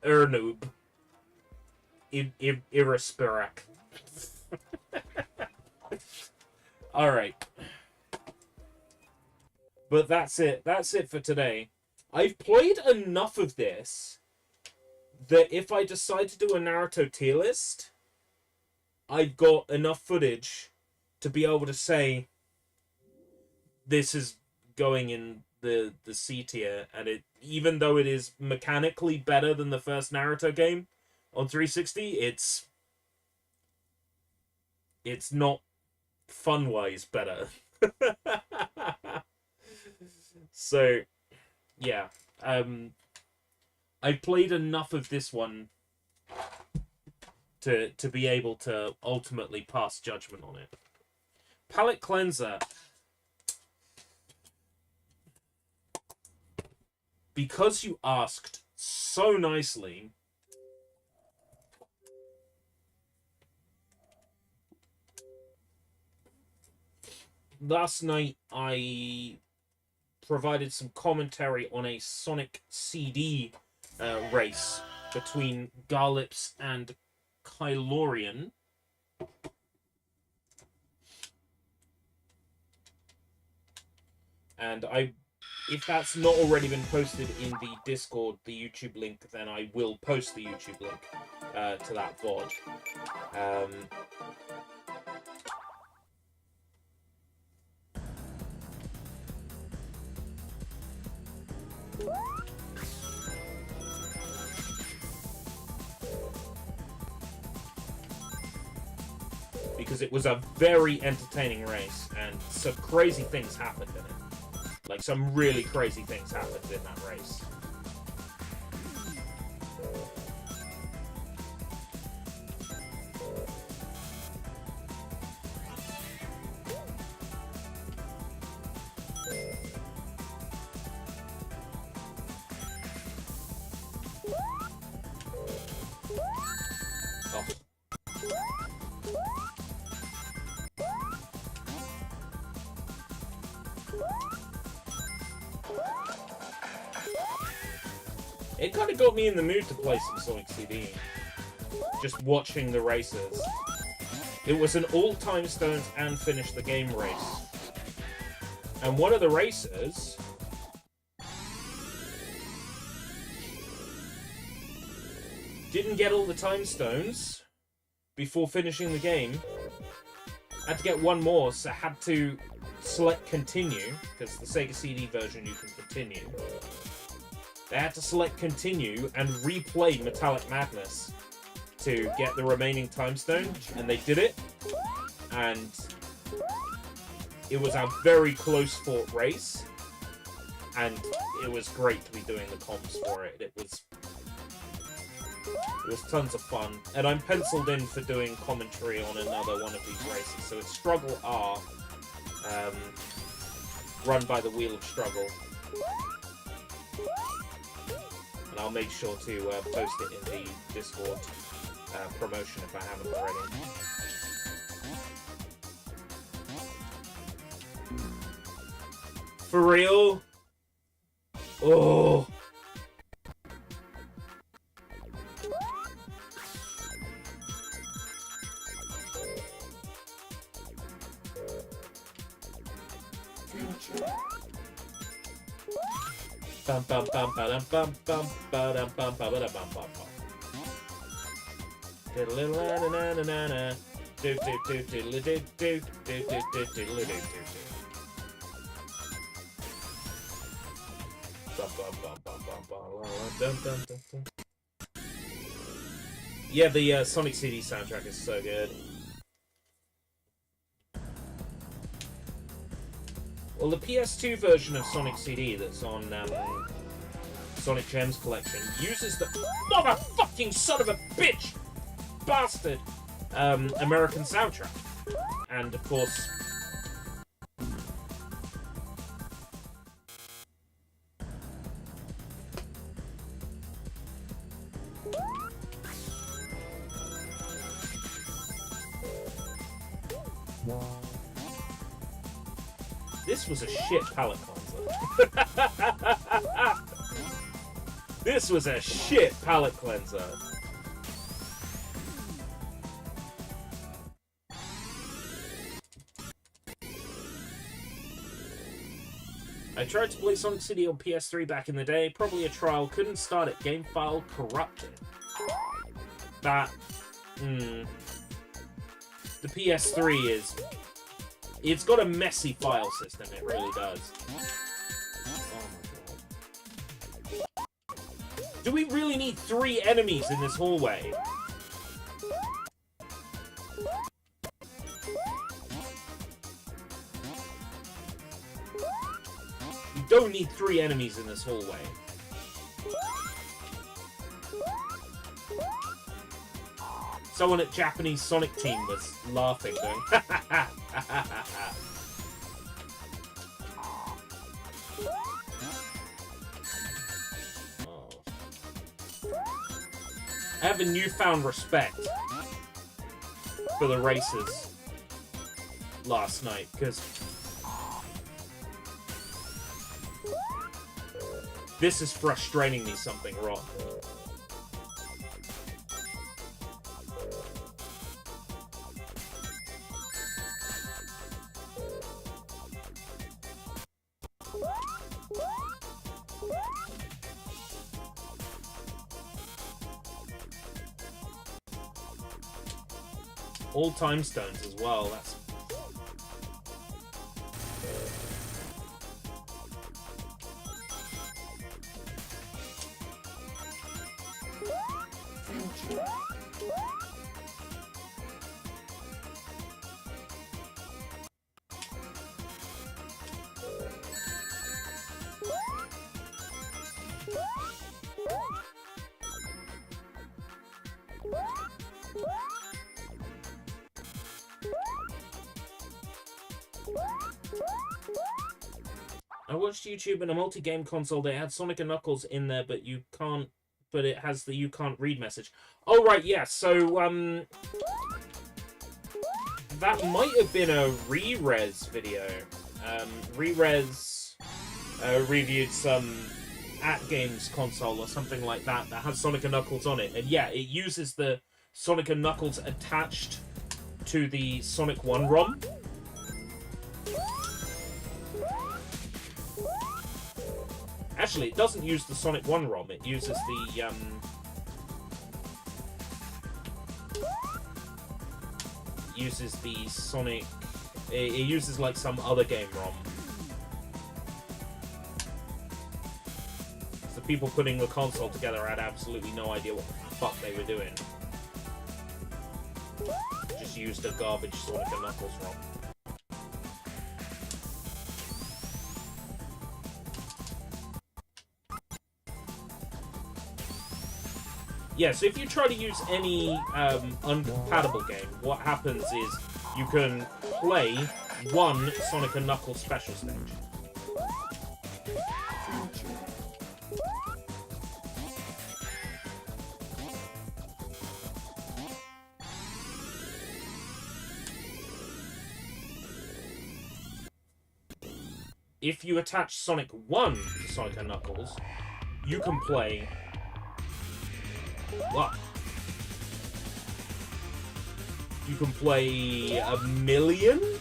A: Ernoob. Iraspirak. Alright. But that's it. That's it for today. I've played enough of this that if I decide to do a Naruto tier list, I've got enough footage to be able to say this is going in the C tier, and it, even though it is mechanically better than the first Naruto game on 360, it's not fun-wise better. So, yeah. I've played enough of this one to be able to ultimately pass judgment on it. Palette cleanser. Because you asked so nicely, last night I provided some commentary on a Sonic CD race between Garlips and Kylorian. And if that's not already been posted in the Discord, the YouTube link, then I will post the YouTube link to that VOD. Because it was a very entertaining race, and some crazy things happened in it. Like, some really crazy things happened in that race. Oh. It kind of got me in the mood to play some Sonic CD. just watching the races. It was an all-time stones and finish the game race. And one of the racers didn't get all the time stones before finishing the game. Had to get one more, so had to select continue, because the Sega CD version you can continue. They had to select continue and replay Metallic Madness to get the remaining time stone, and they did it. And it was a very close fought race, and it was great to be doing the comms for it. It was tons of fun, and I'm penciled in for doing commentary on another one of these races. So it's Struggle R, run by the Wheel of Struggle, and I'll make sure to post it in the Discord promotion if I haven't already. For real? Oh. Bum bum bum ba bum bum ba dum bum ba da bum bum bum. Diddle na na na na na. Do do do do do do do do do do do do. Yeah, the Sonic CD soundtrack is so good. Well, the PS2 version of Sonic CD that's on Sonic Gems Collection uses the motherfucking son of a bitch bastard American soundtrack, and of course. This was a shit palette cleanser. This was a shit palette cleanser. I tried to play Sonic City on PS3 back in the day. Probably a trial. Couldn't start it. Game file corrupted. That... The PS3 is... It's got a messy file system, it really does. Oh my god. Do we really need 3 enemies in this hallway? We don't need 3 enemies in this hallway. Someone at Japanese Sonic Team was laughing, going, oh. I have a newfound respect for the races last night, because this is frustrating me something wrong. All time stones as well, that's... I watched YouTube and a multi-game console. They had Sonic and Knuckles in there, but you can't. But it has the "you can't read" message. Oh right, yeah. So that might have been a Re-Res video. Re-Res reviewed some at games console or something like that that has Sonic and Knuckles on it, and yeah, it uses the Sonic and Knuckles attached to the Sonic 1 ROM. Actually, it doesn't use the Sonic 1 ROM, it uses the, Sonic... It uses, like, some other game ROM. So people putting the console together had absolutely no idea what the fuck they were doing. Just used a garbage Sonic and Knuckles ROM. Yeah, so if you try to use any uncompatible game, what happens is you can play one Sonic and Knuckles special stage. If you attach Sonic 1 to Sonic and Knuckles, you can play... What? You can play 1,000,000?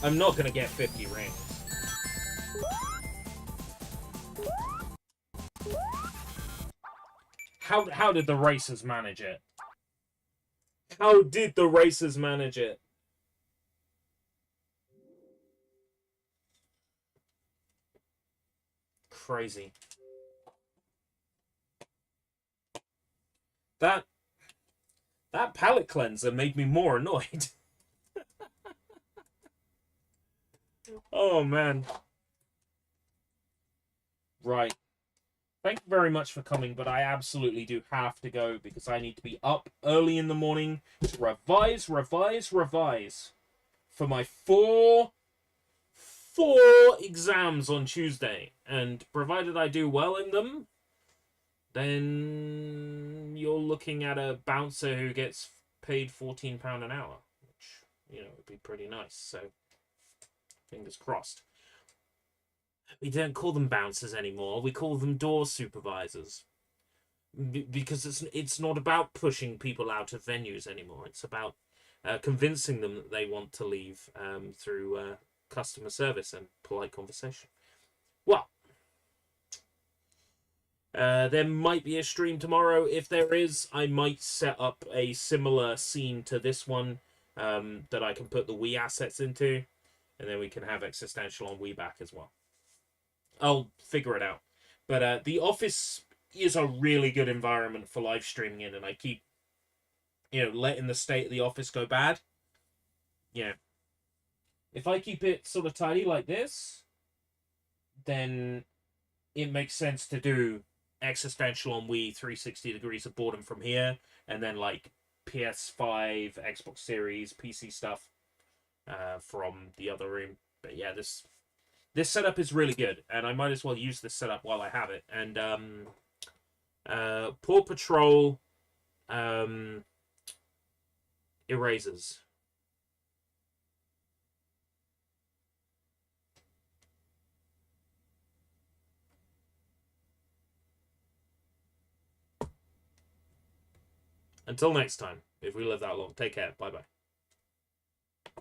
A: I'm not gonna get 50 rings. How did the racers manage it? How did the racers manage it? Crazy. That palette cleanser made me more annoyed. Oh, man. Right. Thank you very much for coming, but I absolutely do have to go because I need to be up early in the morning to revise for my four exams on Tuesday. And provided I do well in them, then you're looking at a bouncer who gets paid £14 an hour, which, you know, would be pretty nice. So, fingers crossed. We don't call them bouncers anymore. We call them door supervisors. Because it's not about pushing people out of venues anymore. It's about convincing them that they want to leave through customer service and polite conversation. Well, there might be a stream tomorrow. If there is, I might set up a similar scene to this one that I can put the Wii assets into. And then we can have Existential on Wii back as well. I'll figure it out. But the office is a really good environment for live streaming in, and I keep, you know, letting the state of the office go bad. Yeah. If I keep it sort of tidy like this, then it makes sense to do Existential on Wii, 360 Degrees of Boredom from here, and then like PS5, Xbox Series, PC stuff from the other room. But yeah, this setup is really good, and I might as well use this setup while I have it. And Paw Patrol erasers. Until next time, if we live that long, take care. Bye-bye.